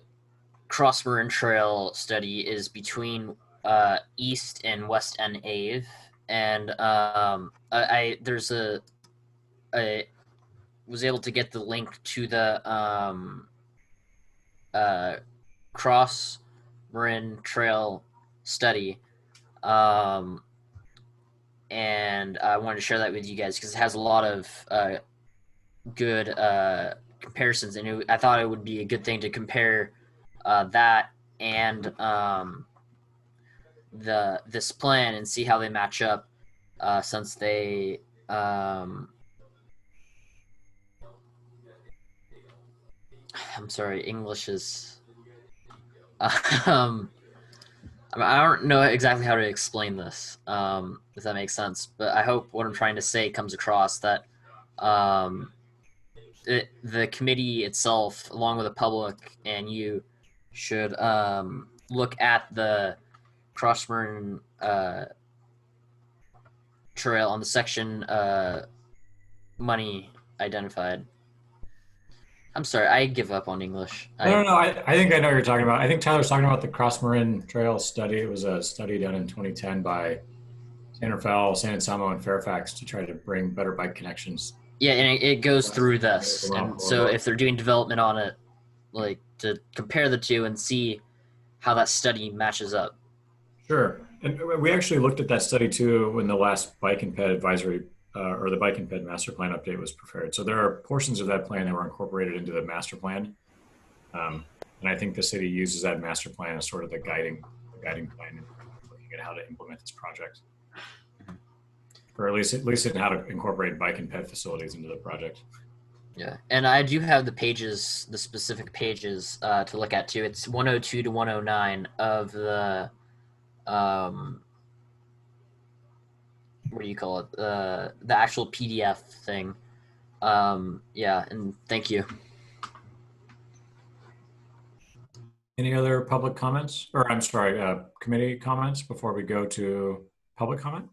Cross Marin Trail study is between East and West End Ave, and I was able to get the link to the Cross Marin Trail study, and I wanted to share that with you guys because it has a lot of good comparisons, and I thought it would be a good thing to compare that and this plan and see how they match up, since they I'm sorry, English is I don't know exactly how to explain this, if that makes sense, but I hope what I'm trying to say comes across, that the committee itself, along with the public and you, should look at the Cross Marin Trail on the section money identified. I'm sorry, I give up on English. No. I think I know what you're talking about. I think Tyler's talking about the Cross Marin Trail study. It was a study done in 2010 by Santa Fe, San Anselmo, and Fairfax to try to bring better bike connections. Yeah, and it goes through this, and so if they're doing development on it, like to compare the two and see how that study matches up. Sure, and we actually looked at that study too when the last Bike and Ped advisory or the Bike and Ped master plan update was prepared. So there are portions of that plan that were incorporated into the master plan, and I think the city uses that master plan as sort of the guiding plan in looking at how to implement this project, or at least in how to incorporate Bike and Ped facilities into the project. Yeah, and I do have the pages, the specific pages to look at too. It's 102 to 109 of the what do you call it? The actual PDF thing. Yeah, and thank you. Any other public comments, or I'm sorry, committee comments before we go to public comment?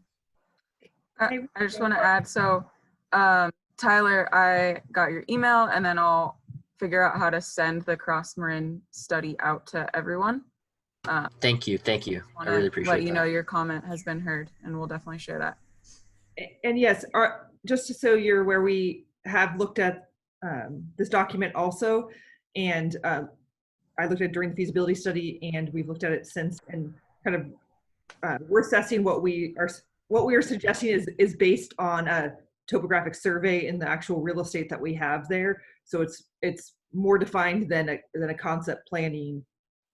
I just want to add, so Tyler, I got your email, and then I'll figure out how to send the Cross Marin study out to everyone. Thank you. I really appreciate that. Let you know your comment has been heard, and we'll definitely share that. And yes, just so you're aware, we have looked at this document also, and I looked at it during the feasibility study, and we've looked at it since, and kind of we're assessing what we are suggesting is based on a topographic survey in the actual real estate that we have there. So it's more defined than a concept planning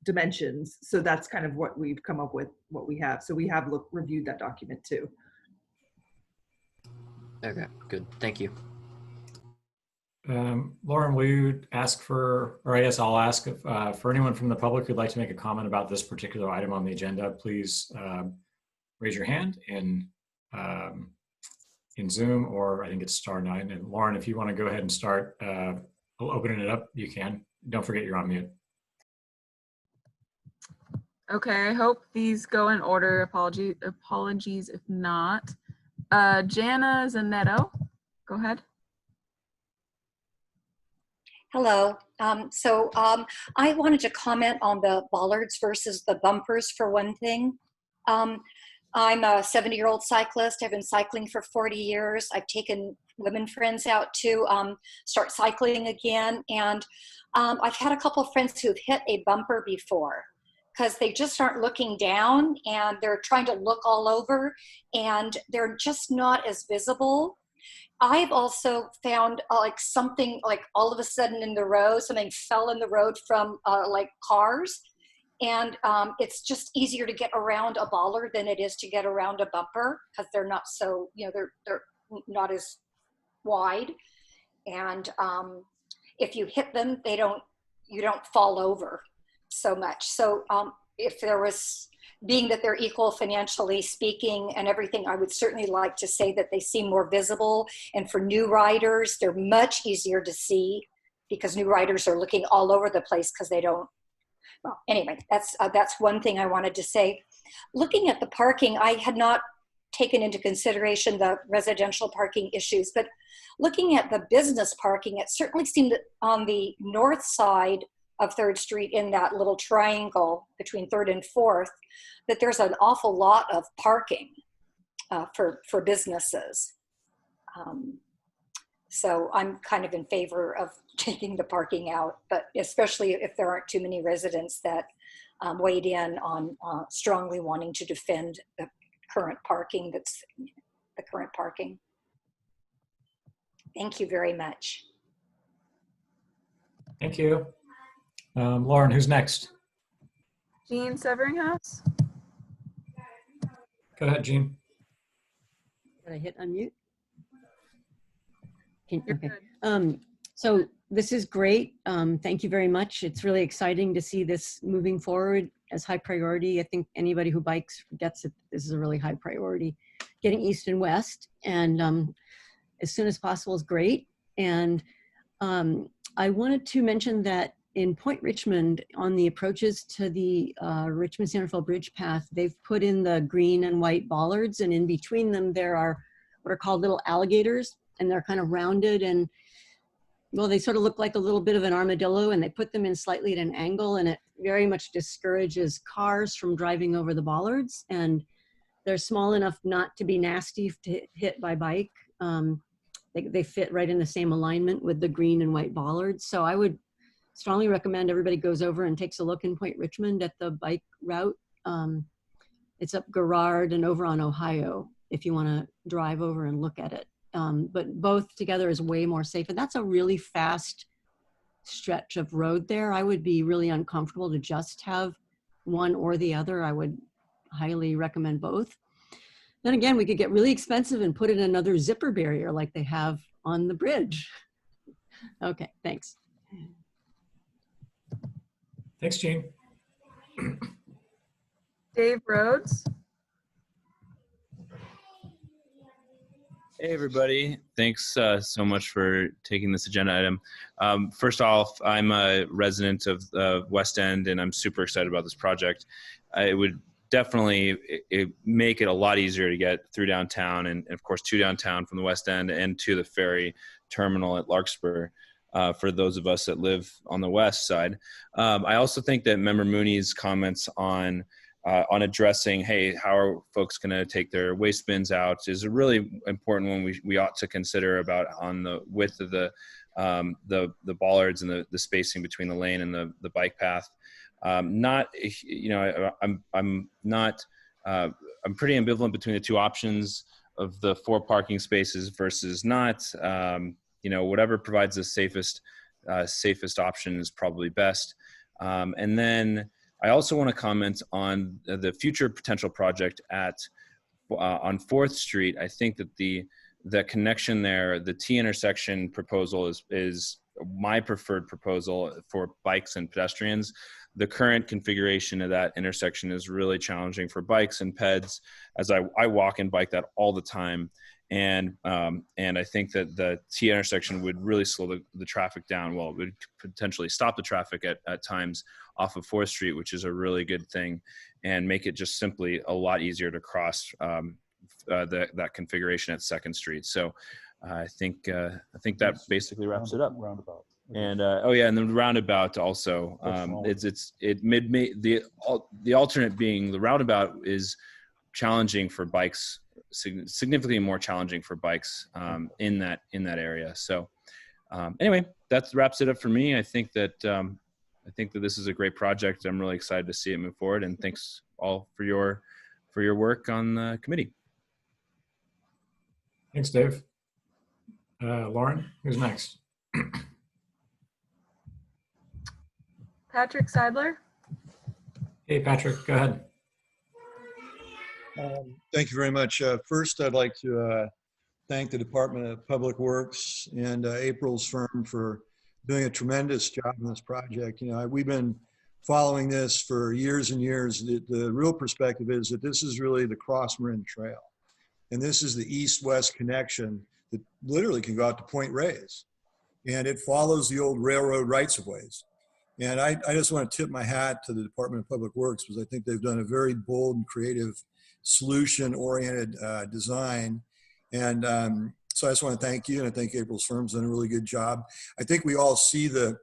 dimensions. So that's kind of what we've come up with, what we have. So we have reviewed that document too. Okay, good. Thank you. Lauren, will you ask for, or I guess I'll ask if, for anyone from the public who'd like to make a comment about this particular item on the agenda, please raise your hand in Zoom, or I think it's *9. And Lauren, if you want to go ahead and start opening it up, you can. Don't forget you're on mute. Okay, I hope these go in order. Apologies if not. Jana Zanetto, go ahead. Hello. I wanted to comment on the bollards versus the bumpers for one thing. I'm a 70-year-old cyclist. I've been cycling for 40 years. I've taken women friends out to start cycling again. And I've had a couple of friends who've hit a bumper before because they just aren't looking down and they're trying to look all over and they're just not as visible. I've also found like something like all of a sudden in the road, something fell in the road from like cars. And it's just easier to get around a bollard than it is to get around a bumper because they're not so, you know, they're not as wide. And if you hit them, you don't fall over so much. So if there was, being that they're equal financially speaking and everything, I would certainly like to say that they seem more visible. And for new riders, they're much easier to see because new riders are looking all over the place because they don't. Well, anyway, that's one thing I wanted to say. Looking at the parking, I had not taken into consideration the residential parking issues, but looking at the business parking, it certainly seemed that on the north side of 3rd Street in that little triangle between 3rd and 4th, that there's an awful lot of parking for businesses. So I'm kind of in favor of taking the parking out, but especially if there aren't too many residents that weighed in on strongly wanting to defend the current parking, that's the current parking. Thank you very much. Thank you. Lauren, who's next? Jean Severinghouse. Go ahead, Jean. Did I hit unmute? You're Okay. good. So this is great. Thank you very much. It's really exciting to see this moving forward as high priority. I think anybody who bikes gets it. This is a really high priority. Getting east and west, and as soon as possible is great. And I wanted to mention that in Point Richmond, on the approaches to the Richmond Sanderfeld Bridge path, they've put in the green and white bollards, and in between them there are what are called little alligators, and they're kind of rounded, and well, they sort of look like a little bit of an armadillo, and they put them in slightly at an angle, and it very much discourages cars from driving over the bollards, and they're small enough not to be nasty to hit by bike. They fit right in the same alignment with the green and white bollards. So I would strongly recommend everybody goes over and takes a look in Point Richmond at the bike route. It's up Garrard and over on Ohio if you want to drive over and look at it. But both together is way more safe. And that's a really fast stretch of road there. I would be really uncomfortable to just have one or the other. I would highly recommend both. Then again, we could get really expensive and put in another zipper barrier like they have on the bridge. Okay, thanks. Thanks, Jean. Dave Rhodes. Hey, everybody. Thanks so much for taking this agenda item. First off, I'm a resident of the West End, and I'm super excited about this project. It would definitely make it a lot easier to get through downtown and, of course, to downtown from the West End and to the ferry terminal at Larkspur for those of us that live on the west side. I also think that Member Mooney's comments on addressing, hey, how are folks going to take their waste bins out is a really important one we ought to consider about on the width of the bollards and the spacing between the lane and the bike path. I'm pretty ambivalent between the two options of the 4 parking spaces versus not. Whatever provides the safest option is probably best. And then I also want to comment on the future potential project on 4th Street. I think that the connection there, the T intersection proposal is my preferred proposal for bikes and pedestrians. The current configuration of that intersection is really challenging for bikes and peds, as I walk and bike that all the time. And I think that the T intersection would really slow the traffic down. Well, it would potentially stop the traffic at times off of 4th Street, which is a really good thing, and make it just simply a lot easier to cross that configuration at 2nd Street. So I think that basically wraps it up. Roundabout. And and the roundabout also. The alternate being the roundabout is challenging for bikes, significantly more challenging for bikes in that area. So anyway, that wraps it up for me. I think that this is a great project. I'm really excited to see it move forward, and thanks all for your work on the committee. Thanks, Dave. Lauren, who's next? Patrick Seidler. Hey, Patrick, go ahead. Thank you very much. First, I'd like to thank the Department of Public Works and April's firm for doing a tremendous job on this project. You know, we've been following this for years and years. The real perspective is that this is really the Cross Marin Trail. And this is the east-west connection that literally can go out to Point Reyes. And it follows the old railroad rights-of-ways. And I just want to tip my hat to the Department of Public Works, because I think they've done a very bold and creative solution-oriented design. And so I just want to thank you, and I think April's firm's done a really good job. I think we all see the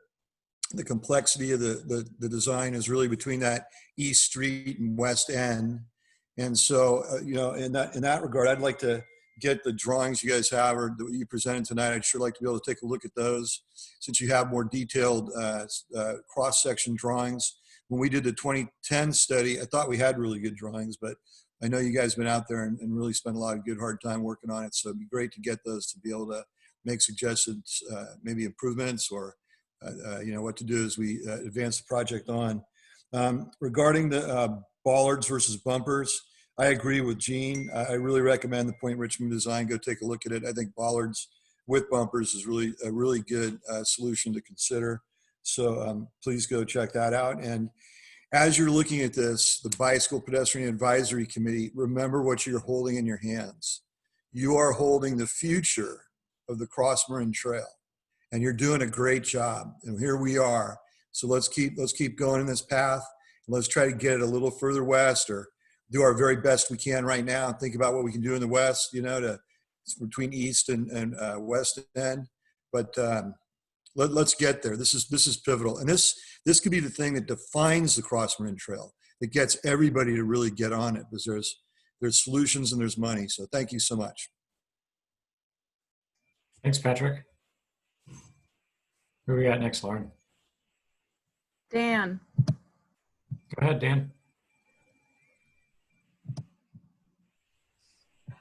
complexity of the design is really between that East Street and West End. And so, you know, in that regard, I'd like to get the drawings you guys have or that you presented tonight. I'd sure like to be able to take a look at those, since you have more detailed cross-section drawings. When we did the 2010 study, I thought we had really good drawings, but I know you guys have been out there and really spent a lot of good hard time working on it. So it'd be great to get those to be able to make suggestions, maybe improvements, or you know, what to do as we advance the project on. Regarding the bollards versus bumpers, I agree with Gene. I really recommend the Point Richmond design. Go take a look at it. I think bollards with bumpers is really a really good solution to consider. So please go check that out. And as you're looking at this, the Bicycle Pedestrian Advisory Committee, remember what you're holding in your hands. You are holding the future of the Cross Marin Trail, and you're doing a great job. And here we are. So let's keep going in this path. Let's try to get it a little further west, or do our very best we can right now and think about what we can do in the west, you know, to between east and west end. But let's get there. This is pivotal, and this could be the thing that defines the Cross Marin Trail, that gets everybody to really get on it, because there's solutions and there's money. So thank you so much. Thanks, Patrick. Who we got next, Lauren? Dan. Go ahead, Dan.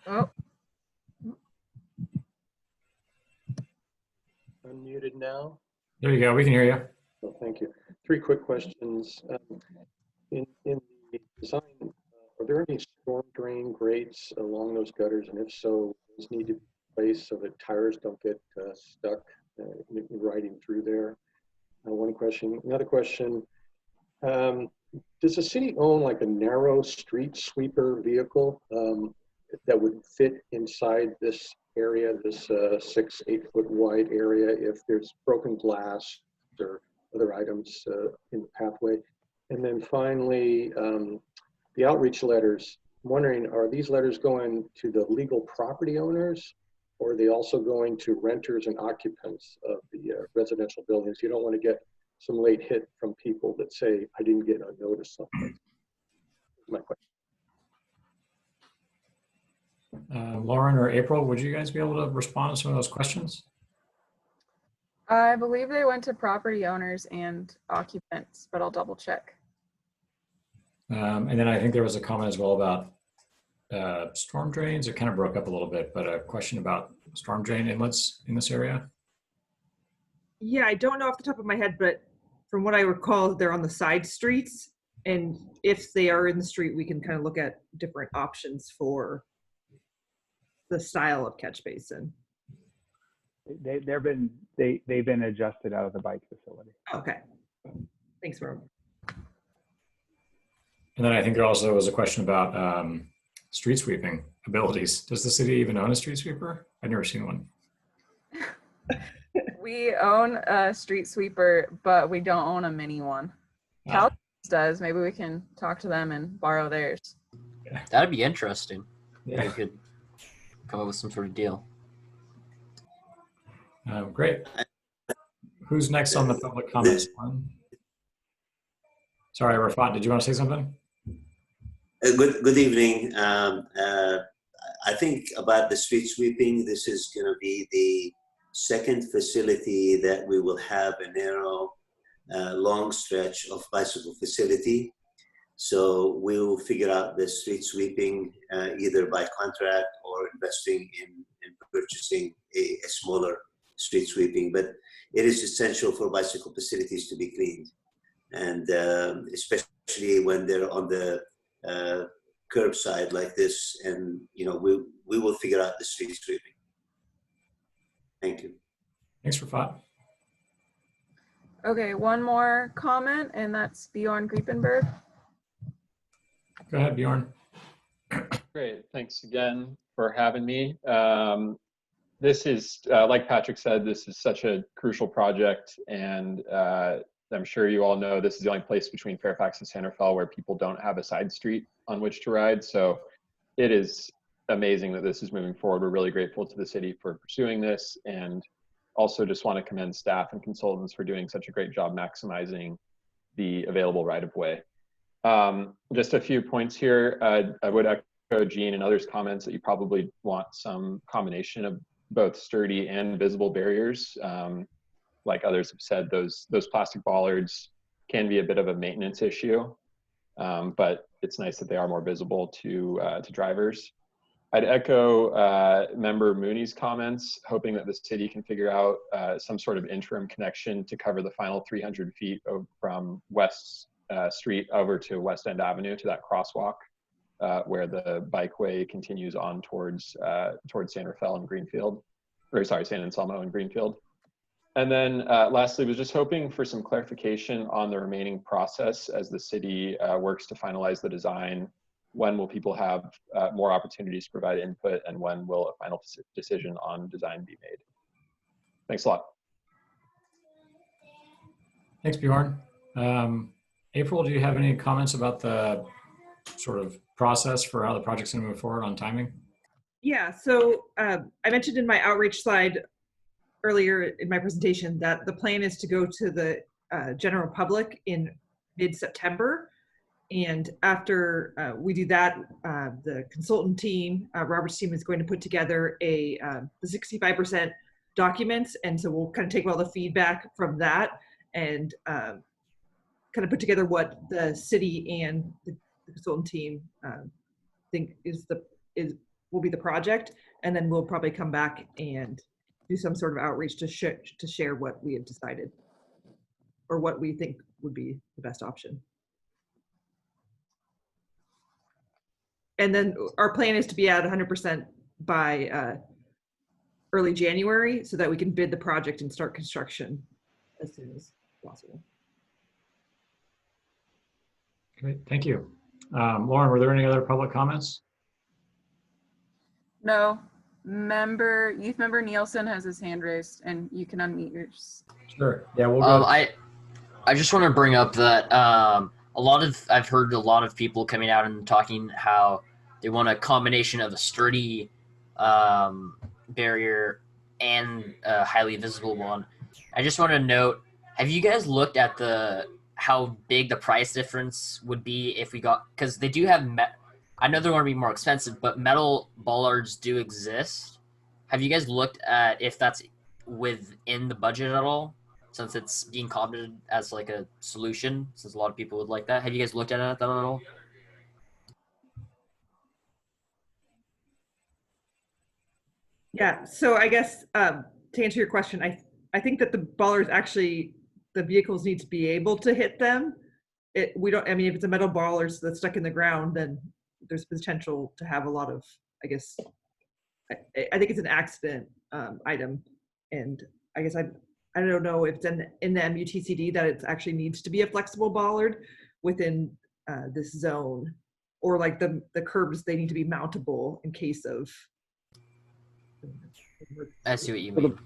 Oh. Unmuted now. There you go. We can hear you. Oh, thank you. 3 quick questions. In the design, are there any storm drain grates along those gutters? And if so, those need to be placed so that tires don't get stuck riding through there. One question. Another question. Does the city own like a narrow street sweeper vehicle that would fit inside this area, this 6-8 foot wide area, if there's broken glass or other items in the pathway? And then finally, the outreach letters. I'm wondering, are these letters going to the legal property owners, or are they also going to renters and occupants of the residential buildings? You don't want to get some late hit from people that say, I didn't get a notice someplace. My question. Lauren or April, would you guys be able to respond to some of those questions? I believe they went to property owners and occupants, but I'll double check. And then I think there was a comment as well about storm drains. It kind of broke up a little bit, but a question about storm drain inlets in this area. Yeah, I don't know off the top of my head, but from what I recall, they're on the side streets. And if they are in the street, we can kind of look at different options for the style of catch basin. They've been adjusted out of the bike facility. Okay. Thanks, Rob. And then I think there also was a question about street sweeping abilities. Does the city even own a street sweeper? I've never seen one. We own a street sweeper, but we don't own a mini one. Cal does. Maybe we can talk to them and borrow theirs. That'd be interesting. Yeah. We could come up with some sort of deal. Great. Who's next on the public comments one? Sorry, Rafat, did you want to say something? Good evening. I think about the street sweeping, this is going to be the second facility that we will have a narrow, long stretch of bicycle facility. So we will figure out the street sweeping either by contract or investing in purchasing a smaller street sweeping. But it is essential for bicycle facilities to be cleaned, and especially when they're on the curbside like this. And we will figure out the street sweeping. Thank you. Thanks for thought. Okay, one more comment, and that's Bjorn Griepenberg. Go ahead, Bjorn. Great, thanks again for having me. This is, like Patrick said, this is such a crucial project, and I'm sure you all know this is the only place between Fairfax and Santa Fe where people don't have a side street on which to ride. So it is amazing that this is moving forward. We're really grateful to the city for pursuing this, and also just want to commend staff and consultants for doing such a great job maximizing the available right-of-way. Just a few points here. I would echo Gene and others' comments that you probably want some combination of both sturdy and visible barriers. Like others have said, those plastic bollards can be a bit of a maintenance issue, but it's nice that they are more visible to drivers. I'd echo Member Mooney's comments, hoping that the city can figure out some sort of interim connection to cover the final 300 feet from West Street over to West End Avenue to that crosswalk where the bikeway continues on towards San Rafael and Greenfield, or sorry, San Anselmo and Greenfield. And then lastly, was just hoping for some clarification on the remaining process as the city works to finalize the design. When will people have more opportunities to provide input, and when will a final decision on design be made? Thanks a lot. Thanks, Bjorn. April, do you have any comments about the sort of process for how the project's going to move forward on timing? Yeah, so I mentioned in my outreach slide earlier in my presentation that the plan is to go to the general public in mid-September. And after we do that, the consultant team, Robert's team, is going to put together the 65% documents. And so we'll kind of take all the feedback from that and kind of put together what the city and the consultant team think will be the project. And then we'll probably come back and do some sort of outreach to share what we have decided or what we think would be the best option. And then our plan is to be at 100% by early January so that we can bid the project and start construction as soon as possible. Great, thank you. Lauren, were there any other public comments? No. Youth member Nielsen has his hand raised, and you can unmute yours. Sure. Yeah, we'll go. I just want to bring up that I've heard a lot of people coming out and talking how they want a combination of a sturdy barrier and a highly visible one. I just want to note, have you guys looked at how big the price difference would be if we got, because they do have, I know they're going to be more expensive, but metal bollards do exist. Have you guys looked at if that's within the budget at all? Since it's being commented as like a solution, since a lot of people would like that. Have you guys looked at that at all? Yeah, so I guess to answer your question, I think that the bollards actually, the vehicles need to be able to hit them. If it's a metal bollard that's stuck in the ground, then there's potential to have a lot of, I guess, I think it's an accident item. And I guess I don't know if it's in the MUTCD that it actually needs to be a flexible bollard within this zone, or like the curbs, they need to be mountable in case of. I see what you mean.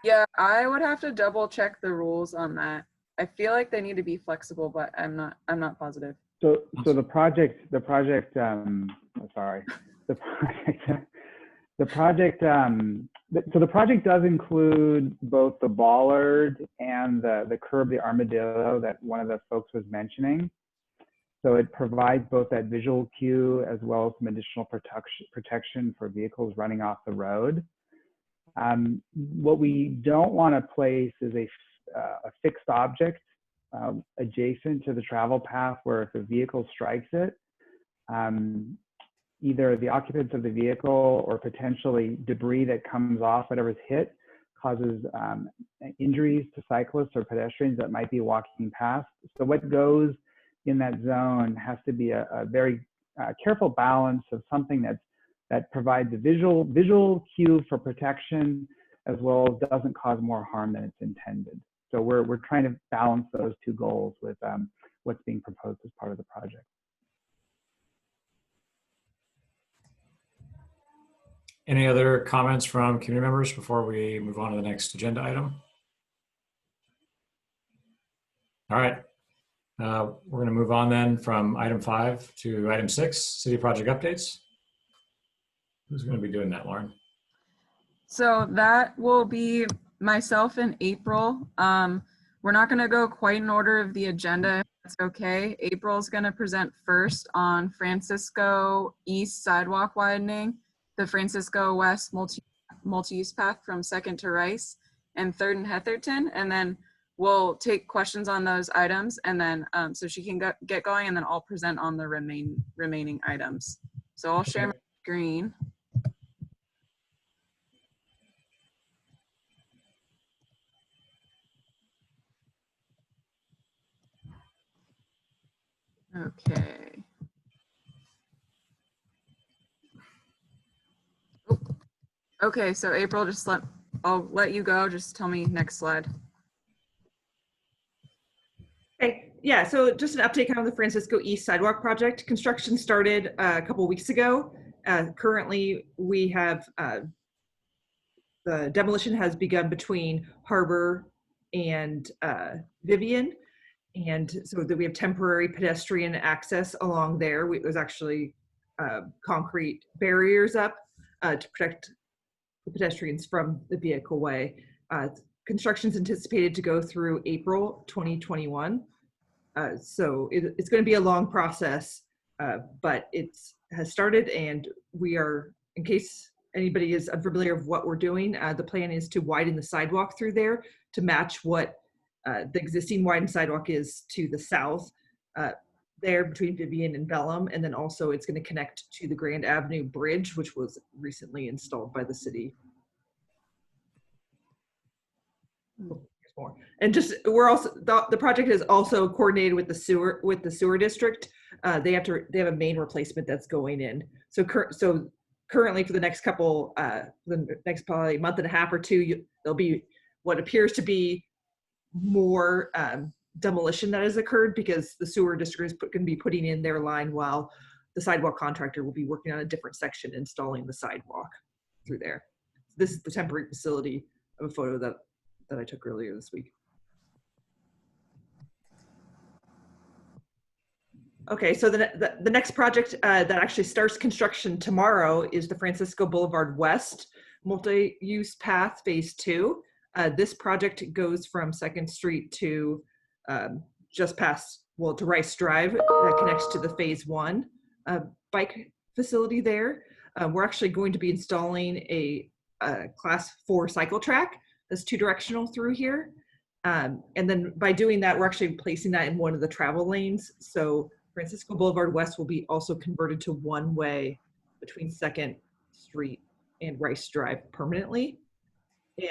Yeah, I would have to double check the rules on that. I feel like they need to be flexible, but I'm not positive. So the project does include both the bollard and the curb, the armadillo that one of the folks was mentioning. So it provides both that visual cue as well as some additional protection for vehicles running off the road. What we don't want to place is a fixed object adjacent to the travel path where if a vehicle strikes it, either the occupants of the vehicle or potentially debris that comes off whatever's hit causes injuries to cyclists or pedestrians that might be walking past. So what goes in that zone has to be a very careful balance of something that provides a visual cue for protection as well as doesn't cause more harm than it's intended. So we're trying to balance those two goals with what's being proposed as part of the project. Any other comments from community members before we move on to the next agenda item? All right. We're going to move on then from item 5 to item 6, city project updates. Who's going to be doing that, Lauren? So that will be myself and April. We're not going to go quite in order of the agenda. That's okay. April's going to present first on Francisco East sidewalk widening, the Francisco West multi-use path from 2nd to Rice, and 3rd and Hetherton. And then we'll take questions on those items, and then so she can get going, and then I'll present on the remaining items. So I'll share my screen. Okay. Oh. Okay, so April, I'll let you go. Just tell me next slide. Okay, yeah, so just an update on the Francisco East Sidewalk project. Construction started a couple weeks ago. Currently, we have the demolition has begun between Harbor and Vivian. And so that we have temporary pedestrian access along there. There's actually concrete barriers up to protect the pedestrians from the vehicle way. Construction is anticipated to go through April 2021. So it's going to be a long process, but it has started, and we are, in case anybody is unfamiliar of what we're doing, the plan is to widen the sidewalk through there to match what the existing widened sidewalk is to the south there between Vivian and Bellum. And then also it's going to connect to the Grand Avenue Bridge, which was recently installed by the city. And just we're also the project is also coordinated with the sewer district. They have a main replacement that's going in. So currently for the next couple the next probably month and a half or two, there'll be what appears to be more demolition that has occurred because the sewer district is going to be putting in their line while the sidewalk contractor will be working on a different section installing the sidewalk through there. This is the temporary facility of a photo that I took earlier this week. Okay, so the next project that actually starts construction tomorrow is the Francisco Boulevard West multi-use path phase 2. This project goes from 2nd Street to just past, to Rice Drive that connects to the phase 1 bike facility there. We're actually going to be installing a class 4 cycle track that's 2-directional through here. And then by doing that, we're actually placing that in one of the travel lanes. So Francisco Boulevard West will be also converted to one-way between 2nd Street and Rice Drive permanently.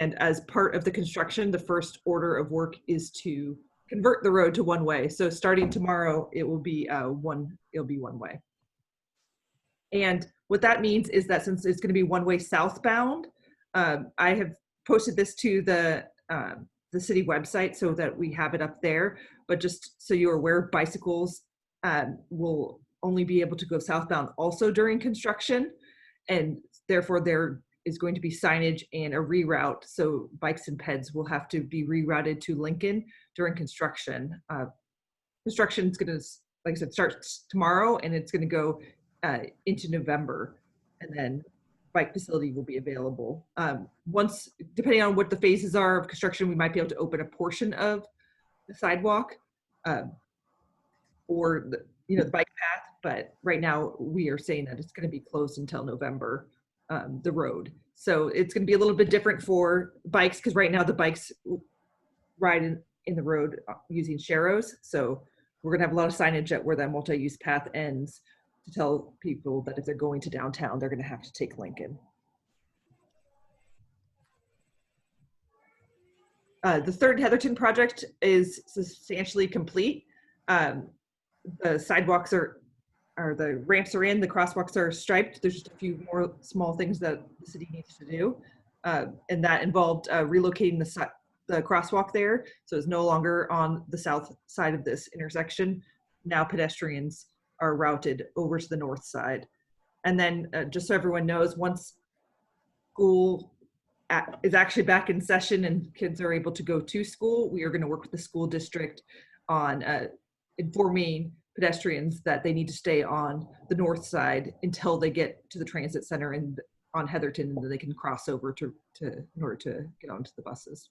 And as part of the construction, the first order of work is to convert the road to one-way. So starting tomorrow, it will be one way. And what that means is that since it's going to be one-way southbound, I have posted this to the city website so that we have it up there. But just so you're aware, bicycles will only be able to go southbound also during construction, and therefore there is going to be signage and a reroute. So bikes and peds will have to be rerouted to Lincoln during construction. Construction is going to, like I said, start tomorrow, and it's going to go into November, and then bike facility will be available. Once, depending on what the phases are of construction, we might be able to open a portion of the sidewalk, or you know, the bike path, but right now we are saying that it's going to be closed until November, the road. So it's going to be a little bit different for bikes because right now the bikes ride in the road using sharrows. So we're going to have a lot of signage at where that multi-use path ends to tell people that if they're going to downtown, they're going to have to take Lincoln. The third Heatherton project is substantially complete. The sidewalks the ramps are in, the crosswalks are striped. There's just a few more small things that the city needs to do. And that involved relocating the crosswalk there. So it's no longer on the south side of this intersection. Now pedestrians are routed over to the north side. And then just so everyone knows, once school is actually back in session and kids are able to go to school, we are going to work with the school district on informing pedestrians that they need to stay on the north side until they get to the transit center and on Heatherton, and then they can cross over in order to get onto the buses.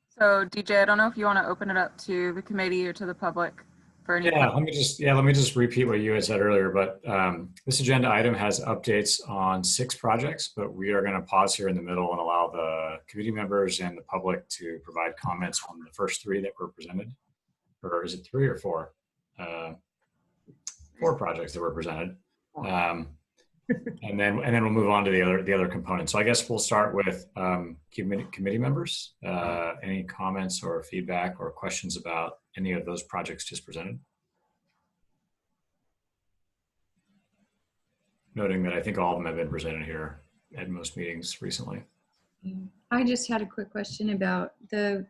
So DJ, I don't know if you want to open it up to the committee or to the public for any. Yeah, let me just repeat what you had said earlier, but this agenda item has updates on 6 projects, but we are going to pause here in the middle and allow the committee members and the public to provide comments on the first 3 that were presented. Or is it 3 or 4? 4 projects that were presented. And then we'll move on to the other components. So I guess we'll start with committee members. Any comments or feedback or questions about any of those projects just presented? Noting that I think all of them have been presented here at most meetings recently. I just had a quick question about the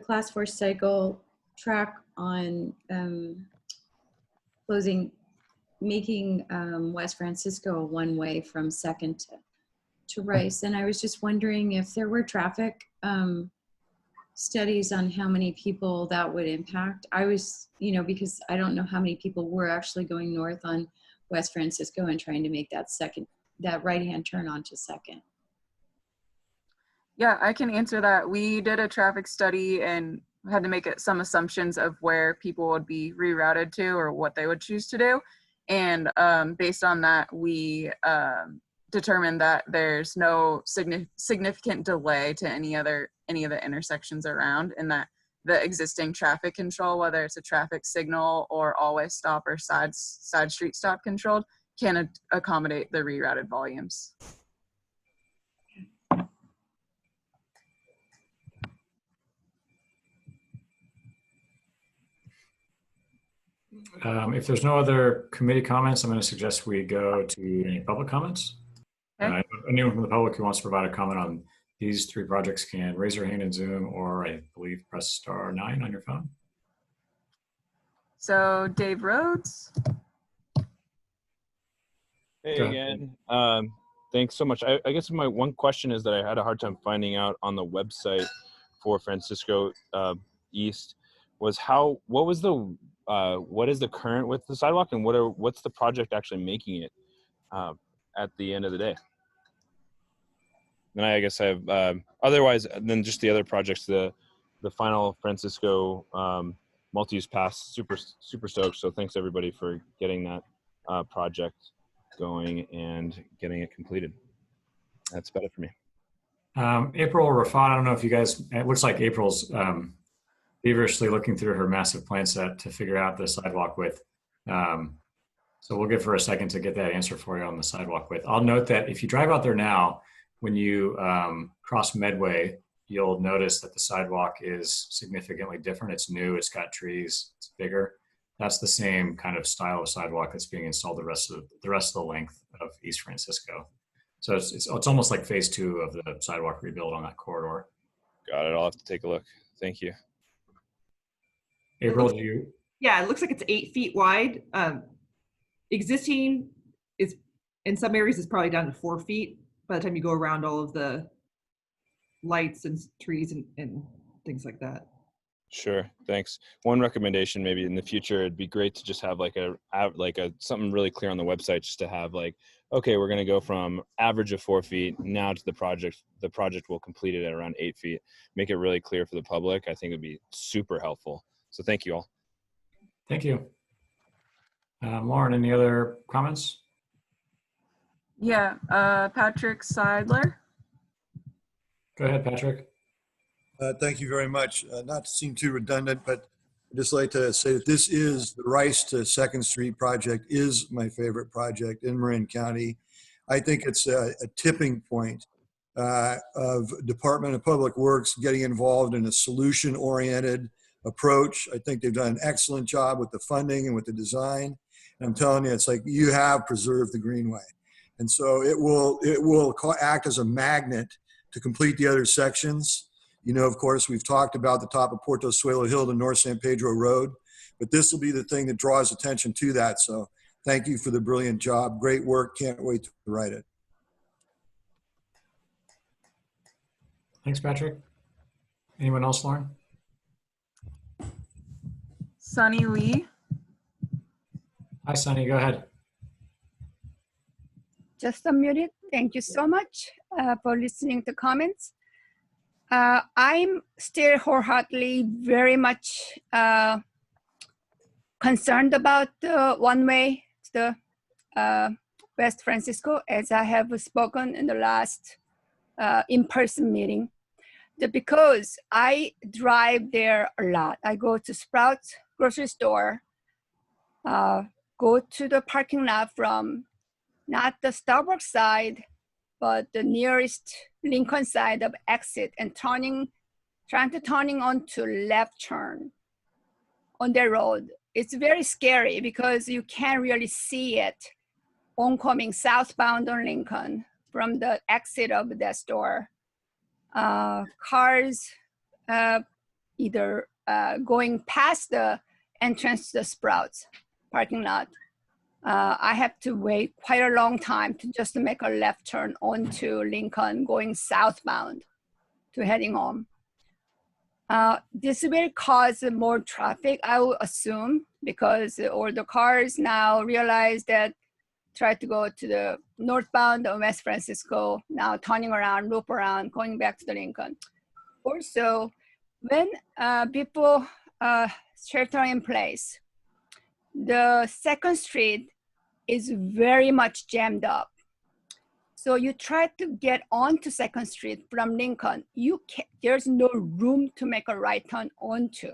class 4 cycle track on making West Francisco a one-way from 2nd to Rice. And I was just wondering if there were traffic studies on how many people that would impact. I was, because I don't know how many people were actually going north on West Francisco and trying to make that right-hand turn onto 2nd. Yeah, I can answer that. We did a traffic study and had to make some assumptions of where people would be rerouted to or what they would choose to do. And based on that, we determined that there's no significant delay to any of the intersections around, and that the existing traffic control, whether it's a traffic signal or always stop or side street stop controlled, can accommodate the rerouted volumes. If there's no other committee comments, I'm going to suggest we go to any public comments. Okay. Anyone from the public who wants to provide a comment on these 3 projects can raise their hand in Zoom, or I believe press *9 on your phone. So Dave Rhodes. Hey again. Thanks so much. I guess my one question is that I had a hard time finding out on the website for Francisco East was what is the current width of the sidewalk, and what's the project actually making it at the end of the day? Then I guess I have otherwise than just the other projects, the final Francisco multi-use pass, super stoked. So thanks everybody for getting that project going and getting it completed. That's about it for me. April or Rafat, I don't know if you guys, it looks like April's feverishly looking through her massive plan set to figure out the sidewalk width. So we'll give her a second to get that answer for you on the sidewalk width. I'll note that if you drive out there now, when you cross Medway, you'll notice that the sidewalk is significantly different. It's new, it's got trees, it's bigger. That's the same kind of style of sidewalk that's being installed the rest of the length of East Francisco. So it's almost like phase 2 of the sidewalk rebuild on that corridor. Got it. I'll have to take a look. Thank you. April, do you? Yeah, it looks like it's 8 feet wide. Existing is in some areas is probably down to 4 feet by the time you go around all of the lights and trees and things like that. Sure, thanks. One recommendation, maybe in the future, it'd be great to just have like a something really clear on the website, just to have like, okay, we're going to go from average of 4 feet now to the project. The project will complete it at around 8 feet. Make it really clear for the public. I think it would be super helpful. So thank you all. Thank you. Lauren, any other comments? Yeah, Patrick Seidler. Go ahead, Patrick. Thank you very much. Not to seem too redundant, but I'd just like to say that this is the Rice to 2nd Street project is my favorite project in Marin County. I think it's a tipping point of Department of Public Works getting involved in a solution-oriented approach. I think they've done an excellent job with the funding and with the design. And I'm telling you, it's like you have preserved the Greenway. And so it will act as a magnet to complete the other sections. You know, of course, we've talked about the top of Portosuelo Hill to North San Pedro Road, but this will be the thing that draws attention to that. So thank you for the brilliant job. Great work. Can't wait to write it. Thanks, Patrick. Anyone else, Lauren? Sunny Lee. Hi, Sunny. Go ahead. Just unmuted. Thank you so much for listening to comments. I'm still wholeheartedly very much concerned about the one-way to the West Francisco, as I have spoken in the last in-person meeting. Because I drive there a lot. I go to Sprouts grocery store, go to the parking lot from not the Starbucks side, but the nearest Lincoln side of exit, and trying to turning onto left turn on the road. It's very scary because you can't really see it oncoming southbound on Lincoln from the exit of the store. Cars either going past the entrance to the Sprouts parking lot. I have to wait quite a long time to just make a left turn onto Lincoln going southbound to heading home. This will cause more traffic, I would assume, because all the cars now realize that try to go to the northbound of West Francisco, now turning around, loop around, going back to the Lincoln. Also, when people shelter in place, the 2nd Street is very much jammed up. So you try to get onto 2nd Street from Lincoln, there's no room to make a right turn onto.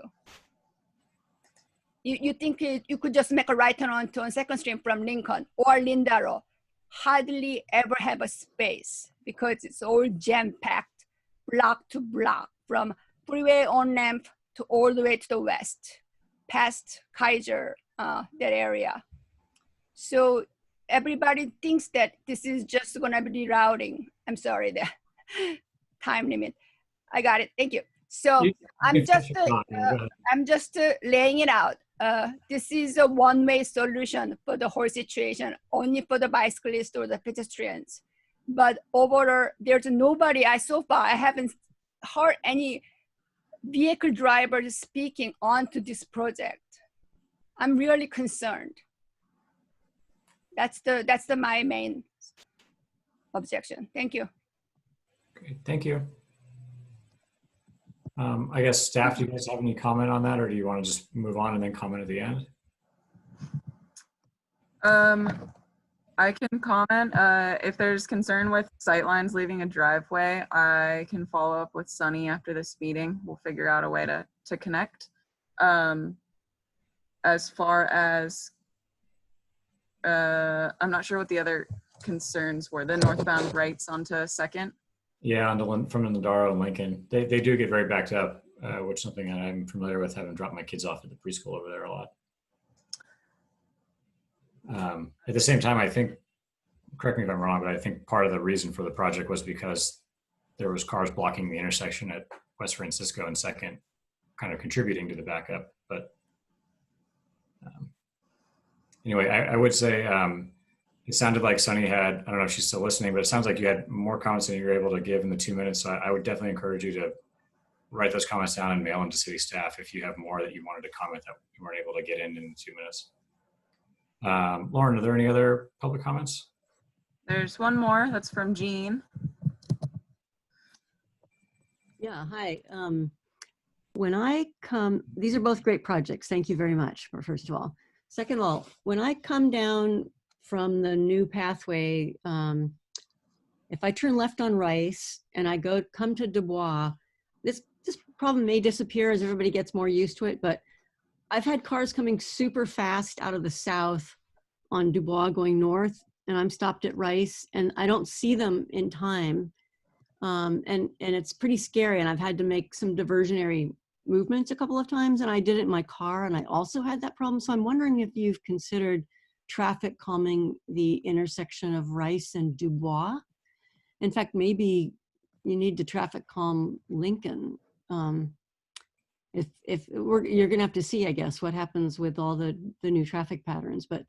You think you could just make a right turn onto on 2nd Street from Lincoln or Lindaro, hardly ever have a space because it's all jam-packed, block to block, from freeway on-ramp to all the way to the west, past Kaiser, that area. So everybody thinks that this is just gonna be rerouting. I'm sorry, the time limit. I got it, thank you. So I'm just laying it out. This is a one-way solution for the whole situation, only for the bicyclists or the pedestrians. But overall, there's nobody, so far, I haven't heard any vehicle drivers speaking onto this project. I'm really concerned. That's my main objection. Thank you. Great, thank you. I guess staff, do you guys have any comment on that, or do you want to just move on and then comment at the end? I can comment. If there's concern with sightlines leaving a driveway, I can follow up with Sunny after this meeting. We'll figure out a way to connect. As far as, I'm not sure what the other concerns were. The northbound rights onto 2nd? Yeah, from Nodaro to Lincoln. They do get very backed up, which is something that I'm familiar with, having dropped my kids off at the preschool over there a lot. At the same time, I think, correct me if I'm wrong, but I think part of the reason for the project was because there was cars blocking the intersection at West Francisco and 2nd, kind of contributing to the backup. But anyway, I would say it sounded like Sunny had, I don't know if she's still listening, but it sounds like you had more comments than you were able to give in the 2 minutes. So I would definitely encourage you to write those comments down and mail them to city staff if you have more that you wanted to comment that you weren't able to get in 2 minutes. Lauren, are there any other public comments? There's one more that's from Jean. Yeah, hi. When I come, these are both great projects. Thank you very much, first of all. Second of all, when I come down from the new pathway, if I turn left on Rice and I come to Dubois, this problem may disappear as everybody gets more used to it, but I've had cars coming super fast out of the south on Dubois going north, and I'm stopped at Rice and I don't see them in time. And it's pretty scary, and I've had to make some diversionary movements a couple of times, and I did it in my car, and I also had that problem. So I'm wondering if you've considered traffic calming the intersection of Rice and Dubois. In fact, maybe you need to traffic calm Lincoln. You're gonna have to see, I guess, what happens with all the new traffic patterns. But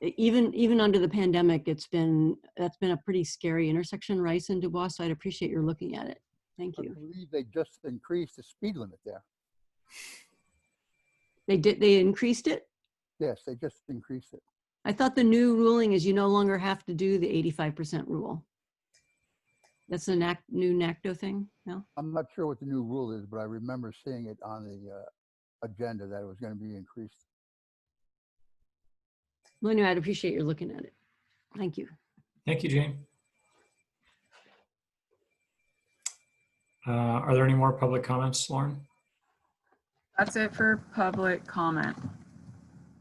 even under the pandemic, that's been a pretty scary intersection, Rice and Dubois. So I'd appreciate your looking at it. Thank you. I believe they just increased the speed limit there. They increased it? Yes, they just increased it. I thought the new ruling is you no longer have to do the 85% rule. That's a new NACDO thing, no? I'm not sure what the new rule is, but I remember seeing it on the agenda that it was going to be increased. Well, anyway, I'd appreciate your looking at it. Thank you. Thank you, Jane. Are there any more public comments, Lauren? That's it for public comment.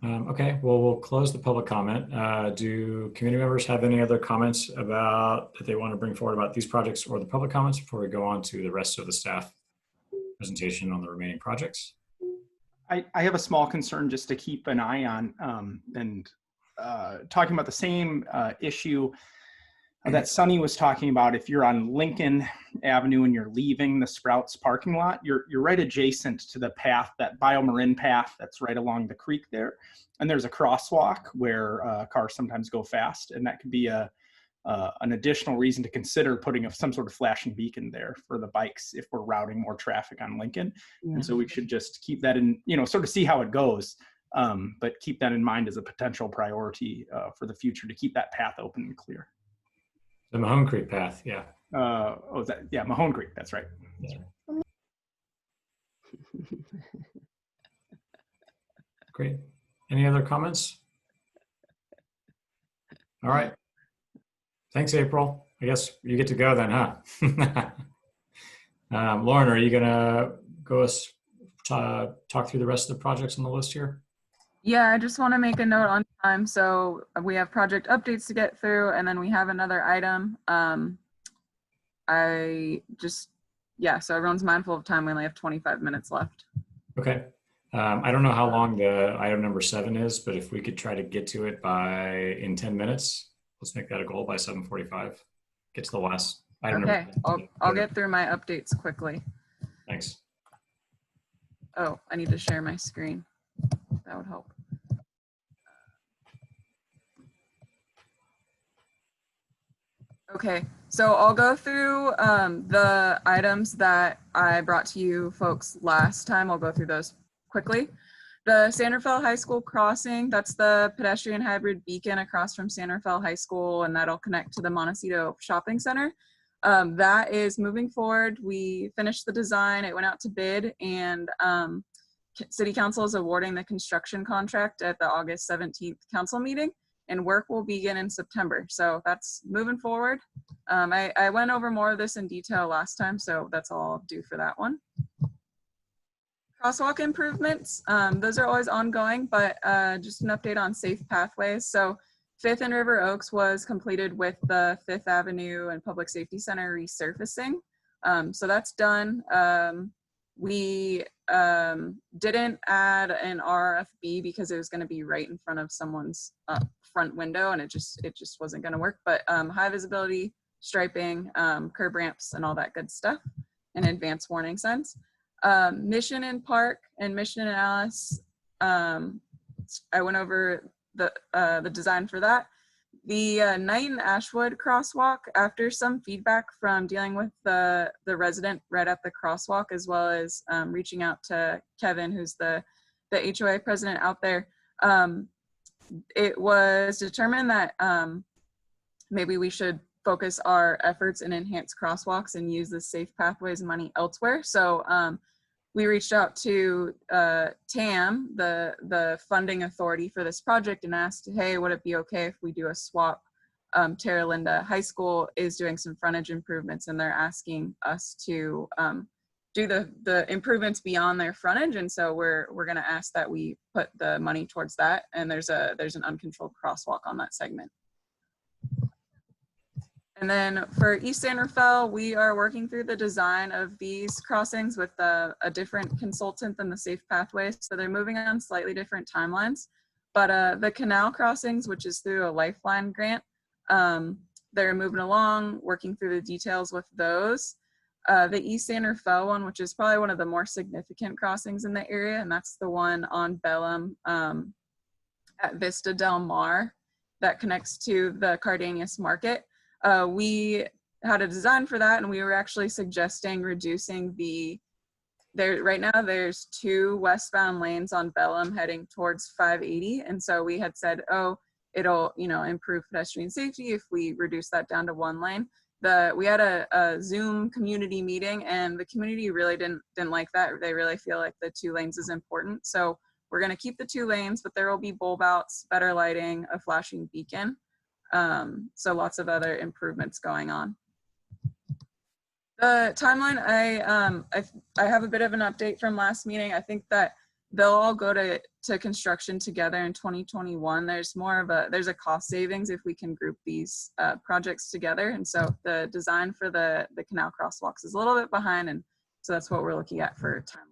Okay, well, we'll close the public comment. Do community members have any other comments that they want to bring forward about these projects or the public comments before we go on to the rest of the staff presentation on the remaining projects? I have a small concern just to keep an eye on, and talking about the same issue that Sunny was talking about. If you're on Lincoln Avenue and you're leaving the Sprouts parking lot, you're right adjacent to the path, that BioMarin path that's right along the creek there. And there's a crosswalk where cars sometimes go fast, and that could be an additional reason to consider putting some sort of flashing beacon there for the bikes if we're routing more traffic on Lincoln. Yeah. And so we should just keep that in, sort of see how it goes, but keep that in mind as a potential priority for the future to keep that path open and clear. The Mahone Creek path, yeah. Mahone Creek, that's right. That's right. Great. Any other comments? All right. Thanks, April. I guess you get to go then, huh? Lauren, are you gonna go talk through the rest of the projects on the list here? Yeah, I just want to make a note on time. So we have project updates to get through, and then we have another item. So everyone's mindful of time. We only have 25 minutes left. Okay. I don't know how long the item number 7 is, but if we could try to get to it in 10 minutes, let's make that a goal by 7:45. Get to the last item. Okay, I'll get through my updates quickly. Thanks. Oh, I need to share my screen. That would help. Okay, so I'll go through the items that I brought to you folks last time. I'll go through those quickly. The San Rafael High School crossing, that's the pedestrian hybrid beacon across from San Rafael High School, and that'll connect to the Montecito Shopping Center. That is moving forward. We finished the design, it went out to bid, and City Council is awarding the construction contract at the August 17th council meeting, and work will begin in September. So that's moving forward. I went over more of this in detail last time, so that's all I'll do for that one. Crosswalk improvements, those are always ongoing, but just an update on safe pathways. So 5th and River Oaks was completed with the 5th Avenue and Public Safety Center resurfacing. So that's done. We didn't add an RFB because it was going to be right in front of someone's front window, and it just wasn't going to work. But high visibility striping, curb ramps, and all that good stuff, and advanced warning signs. Mission and Park and Mission and Alice, I went over the design for that. The Knight and Ashwood crosswalk, after some feedback from dealing with the resident right at the crosswalk, as well as reaching out to Kevin, who's the HOA president out there, it was determined that maybe we should focus our efforts and enhance crosswalks and use the safe pathways money elsewhere. So we reached out to TAM, the funding authority for this project, and asked, hey, would it be okay if we do a swap? Terra Linda High School is doing some frontage improvements, and they're asking us to do the improvements beyond their frontage, and so we're going to ask that we put the money towards that. And there's an uncontrolled crosswalk on that segment. And then for East San Rafael, we are working through the design of these crossings with a different consultant than the Safe Pathways. So they're moving on slightly different timelines. But the canal crossings, which is through a Lifeline grant, they're moving along, working through the details with those. The East San Rafael one, which is probably one of the more significant crossings in the area, and that's the one on Bellum at Vista Del Mar that connects to the Cardenas Market. We had a design for that, and we were actually suggesting reducing right now there's 2 westbound lanes on Bellum heading towards 580. And so we had said, oh, it'll, improve pedestrian safety if we reduce that down to 1 lane. We had a Zoom community meeting, and the community really didn't like that. They really feel like the 2 lanes is important. So we're going to keep the 2 lanes, but there will be bulb outs, better lighting, a flashing beacon. So lots of other improvements going on. The timeline, I have a bit of an update from last meeting. I think that they'll all go to construction together in 2021. There's a cost savings if we can group these projects together. And so the design for the canal crosswalks is a little bit behind. And so that's what we're looking at for timeline.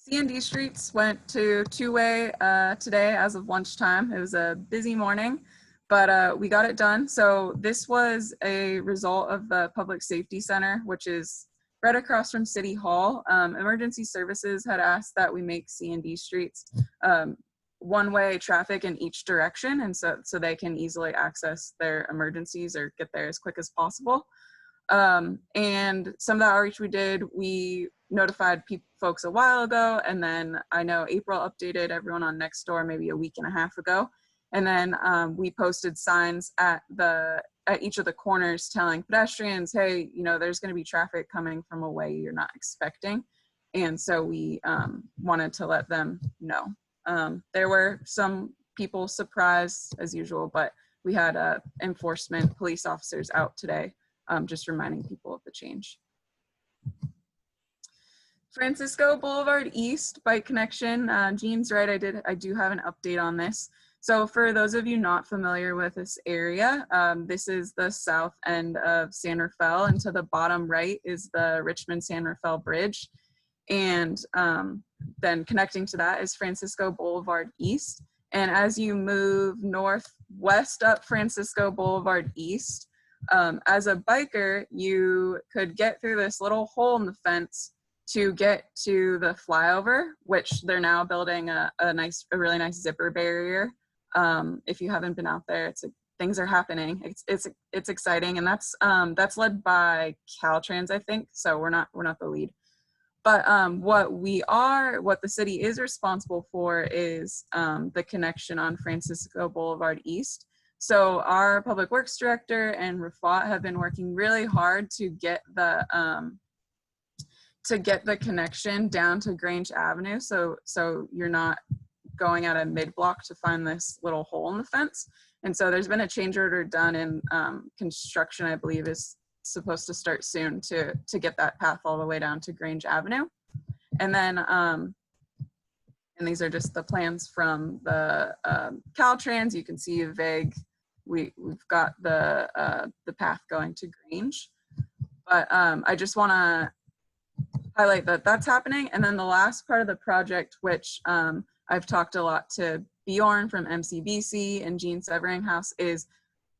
C&D streets went to 2-way today as of lunchtime. It was a busy morning, but we got it done. So this was a result of the Public Safety Center, which is right across from City Hall. Emergency Services had asked that we make C&D streets one-way traffic in each direction, and so they can easily access their emergencies or get there as quick as possible. And some of the outreach we did, we notified folks a while ago, and then I know April updated everyone on Nextdoor maybe a week and a half ago, and then we posted signs at each of the corners telling pedestrians, hey, there's going to be traffic coming from a way you're not expecting. And so we wanted to let them know. There were some people surprised as usual, but we had enforcement police officers out today, just reminding people of the change. Francisco Boulevard East bike connection. Jean's right, I do have an update on this. So for those of you not familiar with this area, this is the south end of San Rafael, and to the bottom right is the Richmond-San Rafael Bridge. And then connecting to that is Francisco Boulevard East. And as you move northwest up Francisco Boulevard East, as a biker, you could get through this little hole in the fence to get to the flyover, which they're now building a really nice zipper barrier. If you haven't been out there, things are happening. It's exciting, and that's led by Caltrans, I think. So we're not the lead. But what the city is responsible for is the connection on Francisco Boulevard East. So our public works director and Rafat have been working really hard to get the connection down to Grange Avenue. So you're not going at a mid-block to find this little hole in the fence. And so there's been a change order done, and construction, I believe, is supposed to start soon to get that path all the way down to Grange Avenue. And then, and these are just the plans from the Caltrans. You can see a vague, we've got the path going to Grange. But I just want to highlight that that's happening. And then the last part of the project, which I've talked a lot to Bjorn from MCBC and Jean Severinghouse, is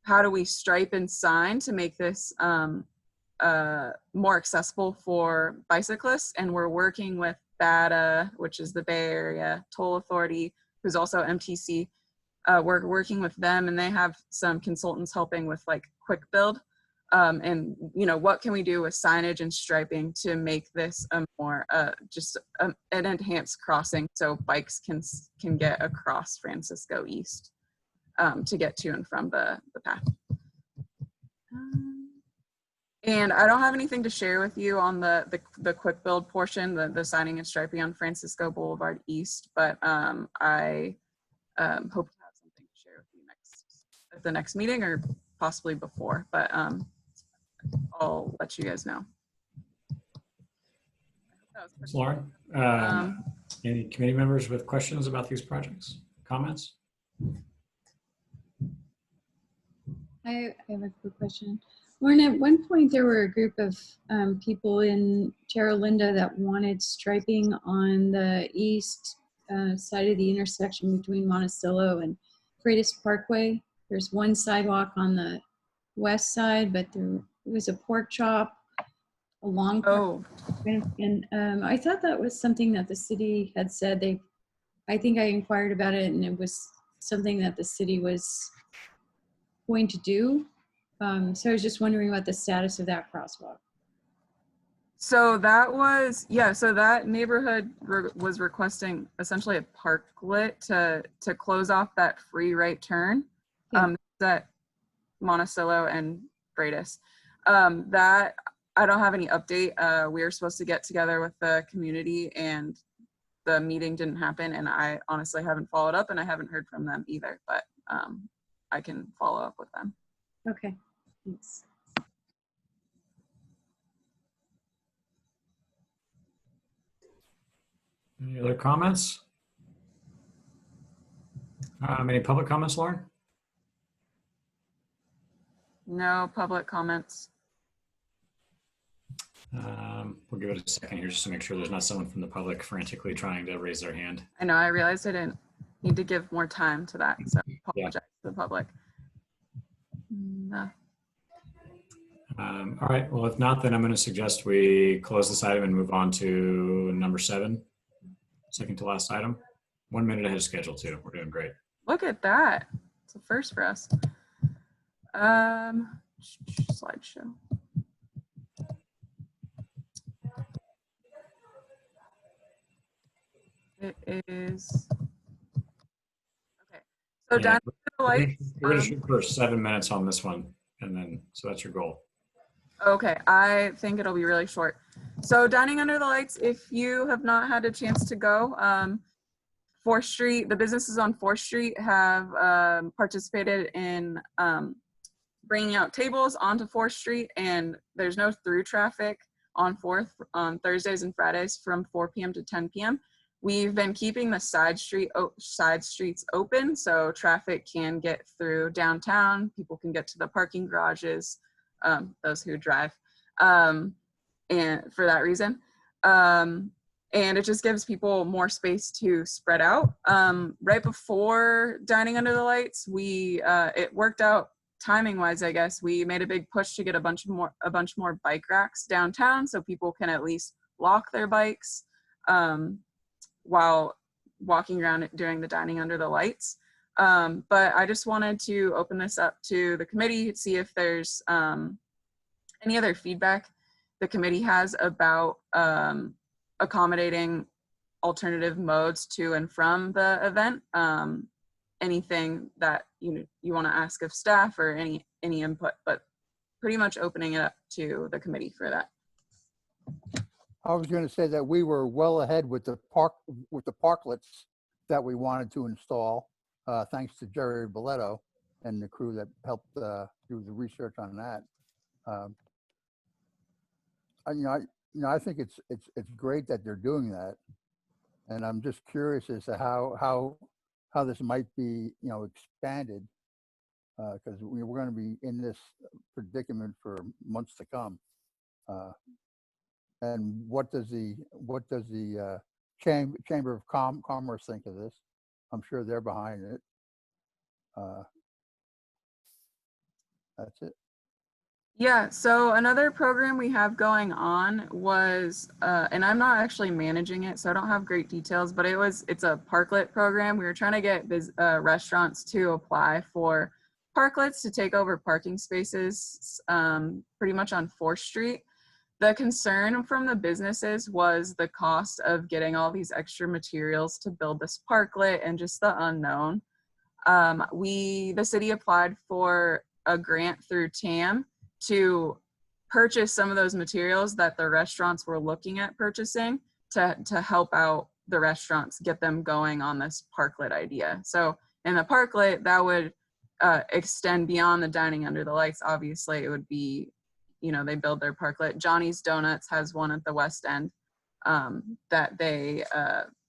how do we stripe and sign to make this more accessible for bicyclists. And we're working with BADA, which is the Bay Area Toll Authority, who's also MTC, we're working with them, and they have some consultants helping with like quick build. And what can we do with signage and striping to make this a more an enhanced crossing so bikes can get across Francisco East to get to and from the path. And I don't have anything to share with you on the quick build portion, the signing and striping on Francisco Boulevard East, but I hope to have something to share with you at the next meeting or possibly before, but I'll let you guys know. Thanks, Lauren. Any committee members with questions about these projects? Comments? I have a quick question. Lauren, at one point there were a group of people in Terra Linda that wanted striping on the east side of the intersection between Monticello and Freitas Parkway. There's one sidewalk on the west side, but there was a pork chop along. And I thought that was something that the city had said. I think I inquired about it, and it was something that the city was going to do. So I was just wondering about the status of that crosswalk. So that was, so that neighborhood was requesting essentially a parklet to close off that free right turn at Monticello and Freitas. That I don't have any update. We were supposed to get together with the community and the meeting didn't happen, and I honestly haven't followed up and I haven't heard from them either, but I can follow up with them. Okay, thanks. Any other comments? Any public comments, Lauren? No public comments. We'll give it a second here just to make sure there's not someone from the public frantically trying to raise their hand. I know, I realized I didn't need to give more time to that, so I apologize to the public. No. All right, well, if not, then I'm going to suggest we close this item and move on to number 7, second to last item. 1 minute ahead of schedule too. We're doing great. Look at that. It's a first for us. Slideshow. It is, okay. So down to the lights. We're going to shoot for 7 minutes on this one, and then, so that's your goal. Okay, I think it'll be really short. So dining under the lights, if you have not had a chance to go, 4th Street, the businesses on 4th Street have participated in bringing out tables onto 4th Street, and there's no through traffic on 4th on Thursdays and Fridays from 4 p.m. to 10 p.m. We've been keeping the side streets open so traffic can get through downtown. People can get to the parking garages, those who drive, and for that reason. And it just gives people more space to spread out. Right before dining under the lights, it worked out timing wise, I guess. We made a big push to get a bunch more bike racks downtown so people can at least lock their bikes while walking around during the dining under the lights. But I just wanted to open this up to the committee, see if there's any other feedback the committee has about accommodating alternative modes to and from the event. Anything that you want to ask of staff or any input, but pretty much opening it up to the committee for that. I was going to say that we were well ahead with the parklets that we wanted to install, thanks to Jerry Boletto and the crew that helped do the research on that. I think it's great that they're doing that, and I'm just curious as to how this might be expanded, because we're going to be in this predicament for months to come. And what does the Chamber of Commerce think of this? I'm sure they're behind it. That's it. Yeah, so another program we have going on was, and I'm not actually managing it, so I don't have great details, but it's a parklet program. We were trying to get restaurants to apply for parklets to take over parking spaces pretty much on 4th Street. The concern from the businesses was the cost of getting all these extra materials to build this parklet and just the unknown. The city applied for a grant through TAM to purchase some of those materials that the restaurants were looking at purchasing to help out the restaurants, get them going on this parklet idea. So in the parklet, that would extend beyond the dining under the lights. Obviously, it would be, they build their parklet. Johnny's Donuts has one at the West End that they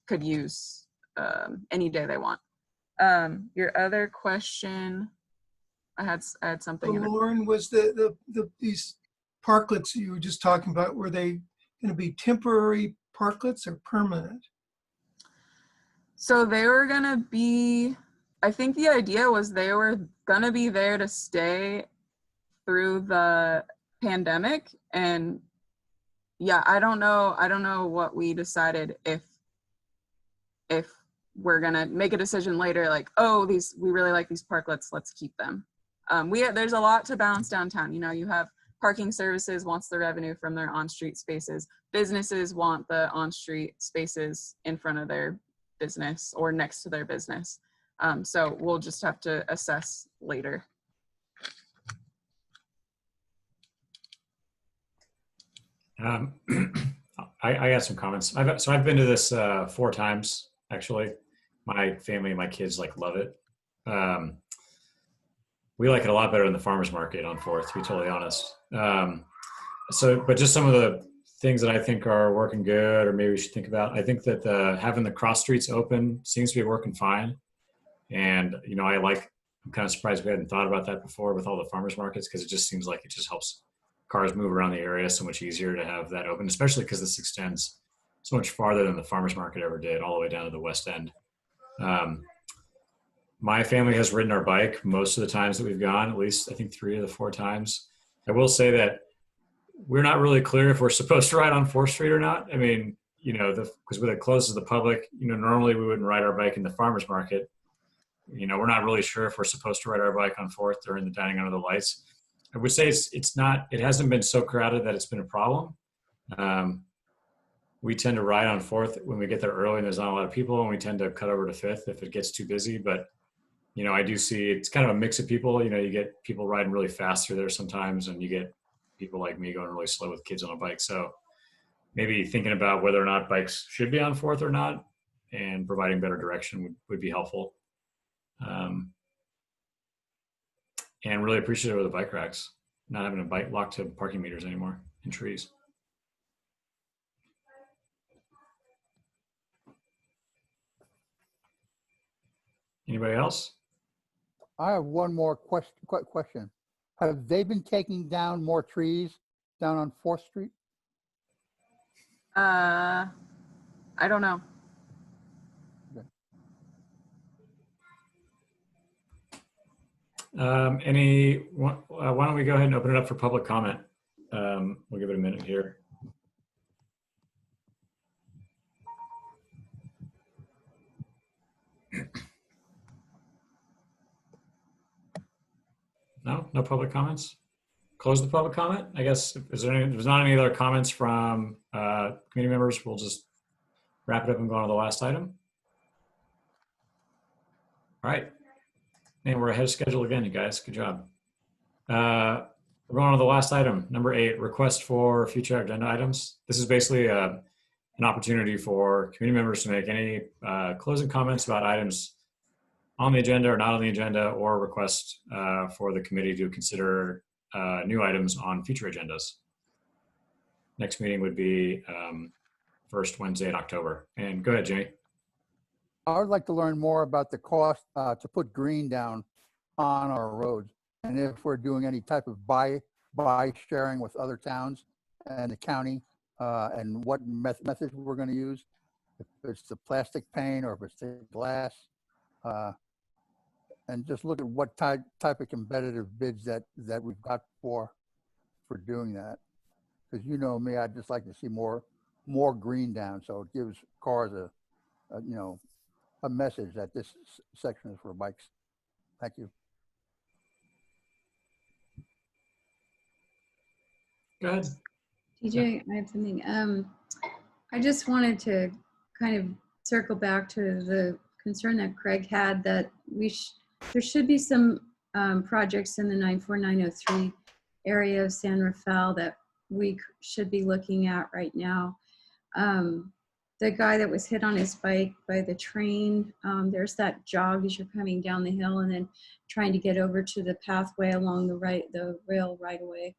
could use any day they want. Your other question, I had something. So Lauren, was these parklets you were just talking about, were they going to be temporary parklets or permanent? So they were going to be, I think the idea was they were going to be there to stay through the pandemic. And yeah, I don't know what we decided if we're gonna make a decision later, like, oh, we really like these parklets, let's keep them. There's a lot to balance downtown. You have parking services wants the revenue from their on-street spaces. Businesses want the on-street spaces in front of their business or next to their business. So we'll just have to assess later. I got some comments. I've been to this 4 times actually. My family and my kids love it. We like it a lot better than the farmers market on 4th, to be totally honest. But just some of the things that I think are working good, or maybe we should think about. I think that having the cross streets open seems to be working fine. And I'm kind of surprised we hadn't thought about that before with all the farmers markets, because it just seems like it just helps cars move around the area so much easier to have that open, especially because this extends so much farther than the farmers market ever did, all the way down to the West End. My family has ridden our bike most of the times that we've gone, at least I think 3 of the 4 times. I will say that we're not really clear if we're supposed to ride on 4th Street or not. I mean, because when it closes to the public, normally we wouldn't ride our bike in the farmers market. We're not really sure if we're supposed to ride our bike on 4th or in the dining under the lights. I would say it hasn't been so crowded that it's been a problem. We tend to ride on 4th when we get there early and there's not a lot of people, and we tend to cut over to 5th if it gets too busy. But I do see it's kind of a mix of people. You get people riding really fast through there sometimes, and you get people like me going really slow with kids on a bike. So maybe thinking about whether or not bikes should be on 4th or not, and providing better direction would be helpful. And really appreciative of the bike racks, not having a bike locked to parking meters anymore in trees. Anybody else? I have one more question. Have they been taking down more trees down on 4th Street? I don't know. Why don't we go ahead and open it up for public comment? We'll give it a minute here. No public comments? Close the public comment? I guess if there's not any other comments from committee members, we'll just wrap it up and go on to the last item. All right. And we're ahead of schedule again, you guys. Good job. We're going on to the last item, number 8, request for future agenda items. This is basically an opportunity for committee members to make any closing comments about items on the agenda or not on the agenda, or request for the committee to consider new items on future agendas. Next meeting would be first Wednesday in October. And go ahead, Jamie. I would like to learn more about the cost to put green down on our roads, and if we're doing any type of buy sharing with other towns and the county, and what methods we're going to use, if it's the plastic paint or if it's the glass, and just look at what type of competitive bids that we've got for for doing that. Because you know me, I'd just like to see more green down, so it gives cars a message that this section is for bikes. Thank you. Go ahead. TJ, I have something. I just wanted to kind of circle back to the concern that Craig had that there should be some projects in the 94903 area of San Rafael that we should be looking at right now. The guy that was hit on his bike by the train, there's that jog as you're coming down the hill and then trying to get over to the pathway along the rail right away.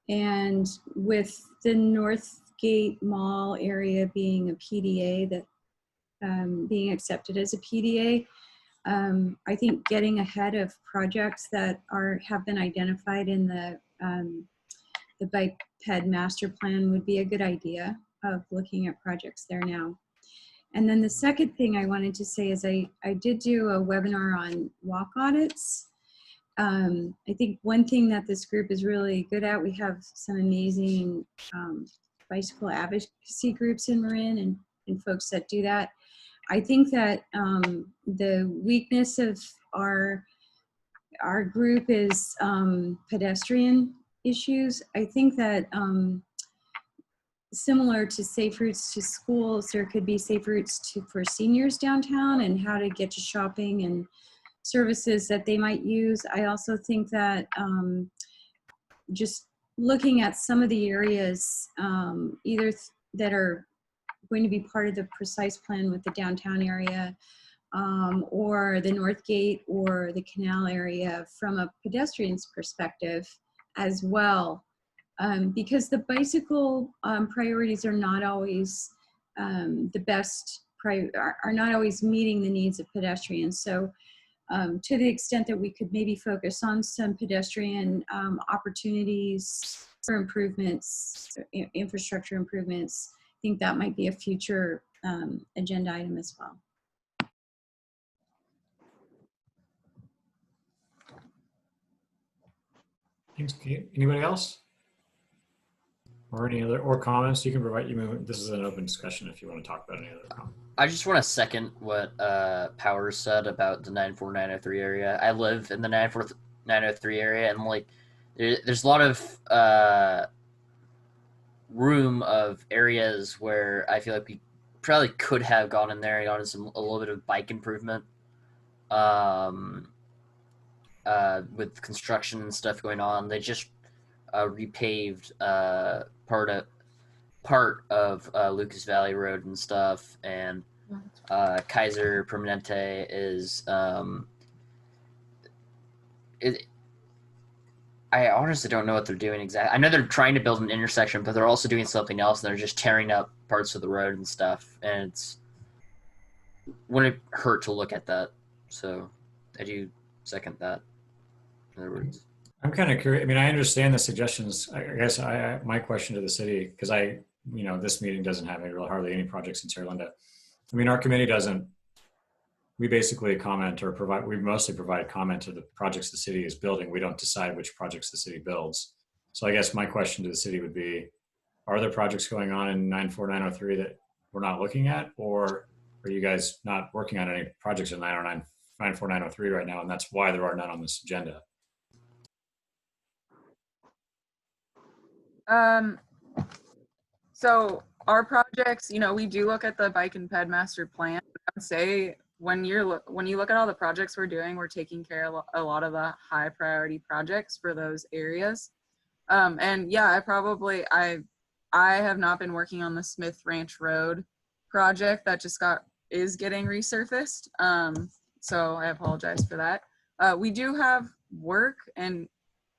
And with the Northgate Mall area being a PDA, that being accepted as a PDA, I think getting ahead of projects that have been identified in the bike ped master plan would be a good idea of looking at projects there now. And then the second thing I wanted to say is I did do a webinar on walk audits. I think one thing that this group is really good at, we have some amazing bicycle advocacy groups in Marin and folks that do that. I think that the weakness of our group is pedestrian issues. I think that similar to safe routes to schools, there could be safe routes for seniors downtown and how to get to shopping and services that they might use. I also think that just looking at some of the areas either that are going to be part of the precise plan with the downtown area or the Northgate or the canal area from a pedestrian's perspective as well. Because the bicycle priorities are not always the best, are not always meeting the needs of pedestrians. So to the extent that we could maybe focus on some pedestrian opportunities for improvements, infrastructure improvements, I think that might be a future agenda item as well. Thanks, Kate. Anybody else? Or any other comments you can provide? This is an open discussion if you want to talk about any other comments. I just want to second what Powers said about the 94903 area. I live in the 94903 area, and like, there's a lot of room of areas where I feel like we probably could have gone in there and gotten a little bit of bike improvement. With construction and stuff going on, they just repaved part of Lucas Valley Road and stuff, and Kaiser Permanente is I honestly don't know what they're doing exactly. I know they're trying to build an intersection, but they're also doing something else, and they're just tearing up parts of the road and stuff, and wouldn't hurt to look at that. So I do second that, in other words. I'm kind of curious. I mean, I understand the suggestions. I guess my question to the city, because this meeting doesn't have hardly any projects in Sierra Linda. I mean, our committee doesn't. We basically comment or provide. We mostly provide comment to the projects the city is building. We don't decide which projects the city builds. So I guess my question to the city would be: are there projects going on in 94903 that we're not looking at, or are you guys not working on any projects in 94903 right now, and that's why there are none on this agenda? So our projects, we do look at the bike and ped master plan. I would say when you look at all the projects we're doing, we're taking care of a lot of the high priority projects for those areas. And yeah, I have not been working on the Smith Ranch Road project that is getting resurfaced. So I apologize for that. We do have work, and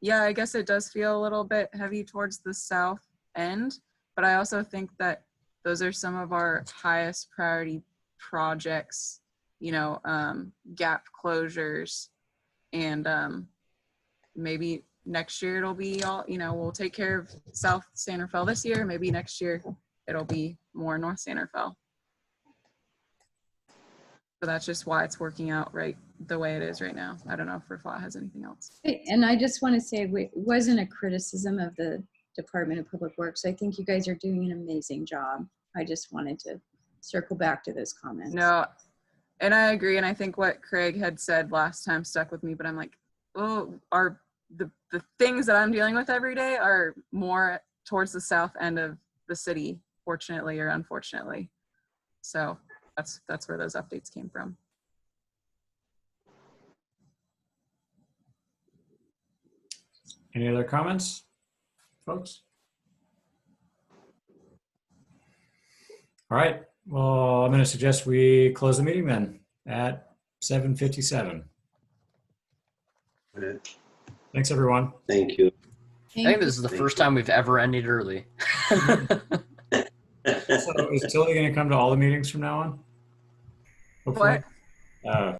yeah, I guess it does feel a little bit heavy towards the south end, but I also think that those are some of our highest priority projects, gap closures, and maybe next year it'll be all, we'll take care of South San Rafael this year. Maybe next year it'll be more North San Rafael. So that's just why it's working out right the way it is right now. I don't know if Rafat has anything else. And I just want to say, it wasn't a criticism of the Department of Public Works. I think you guys are doing an amazing job. I just wanted to circle back to those comments. No, and I agree. And I think what Craig had said last time stuck with me, but I'm like, oh, the things that I'm dealing with every day are more towards the south end of the city, fortunately or unfortunately. So that's where those updates came from. Any other comments, folks? All right. Well, I'm going to suggest we close the meeting then at 7:57. Thanks, everyone. Thank you. I think this is the first time we've ever ended early. So is Tilly going to come to all the meetings from now on? Hopefully. What?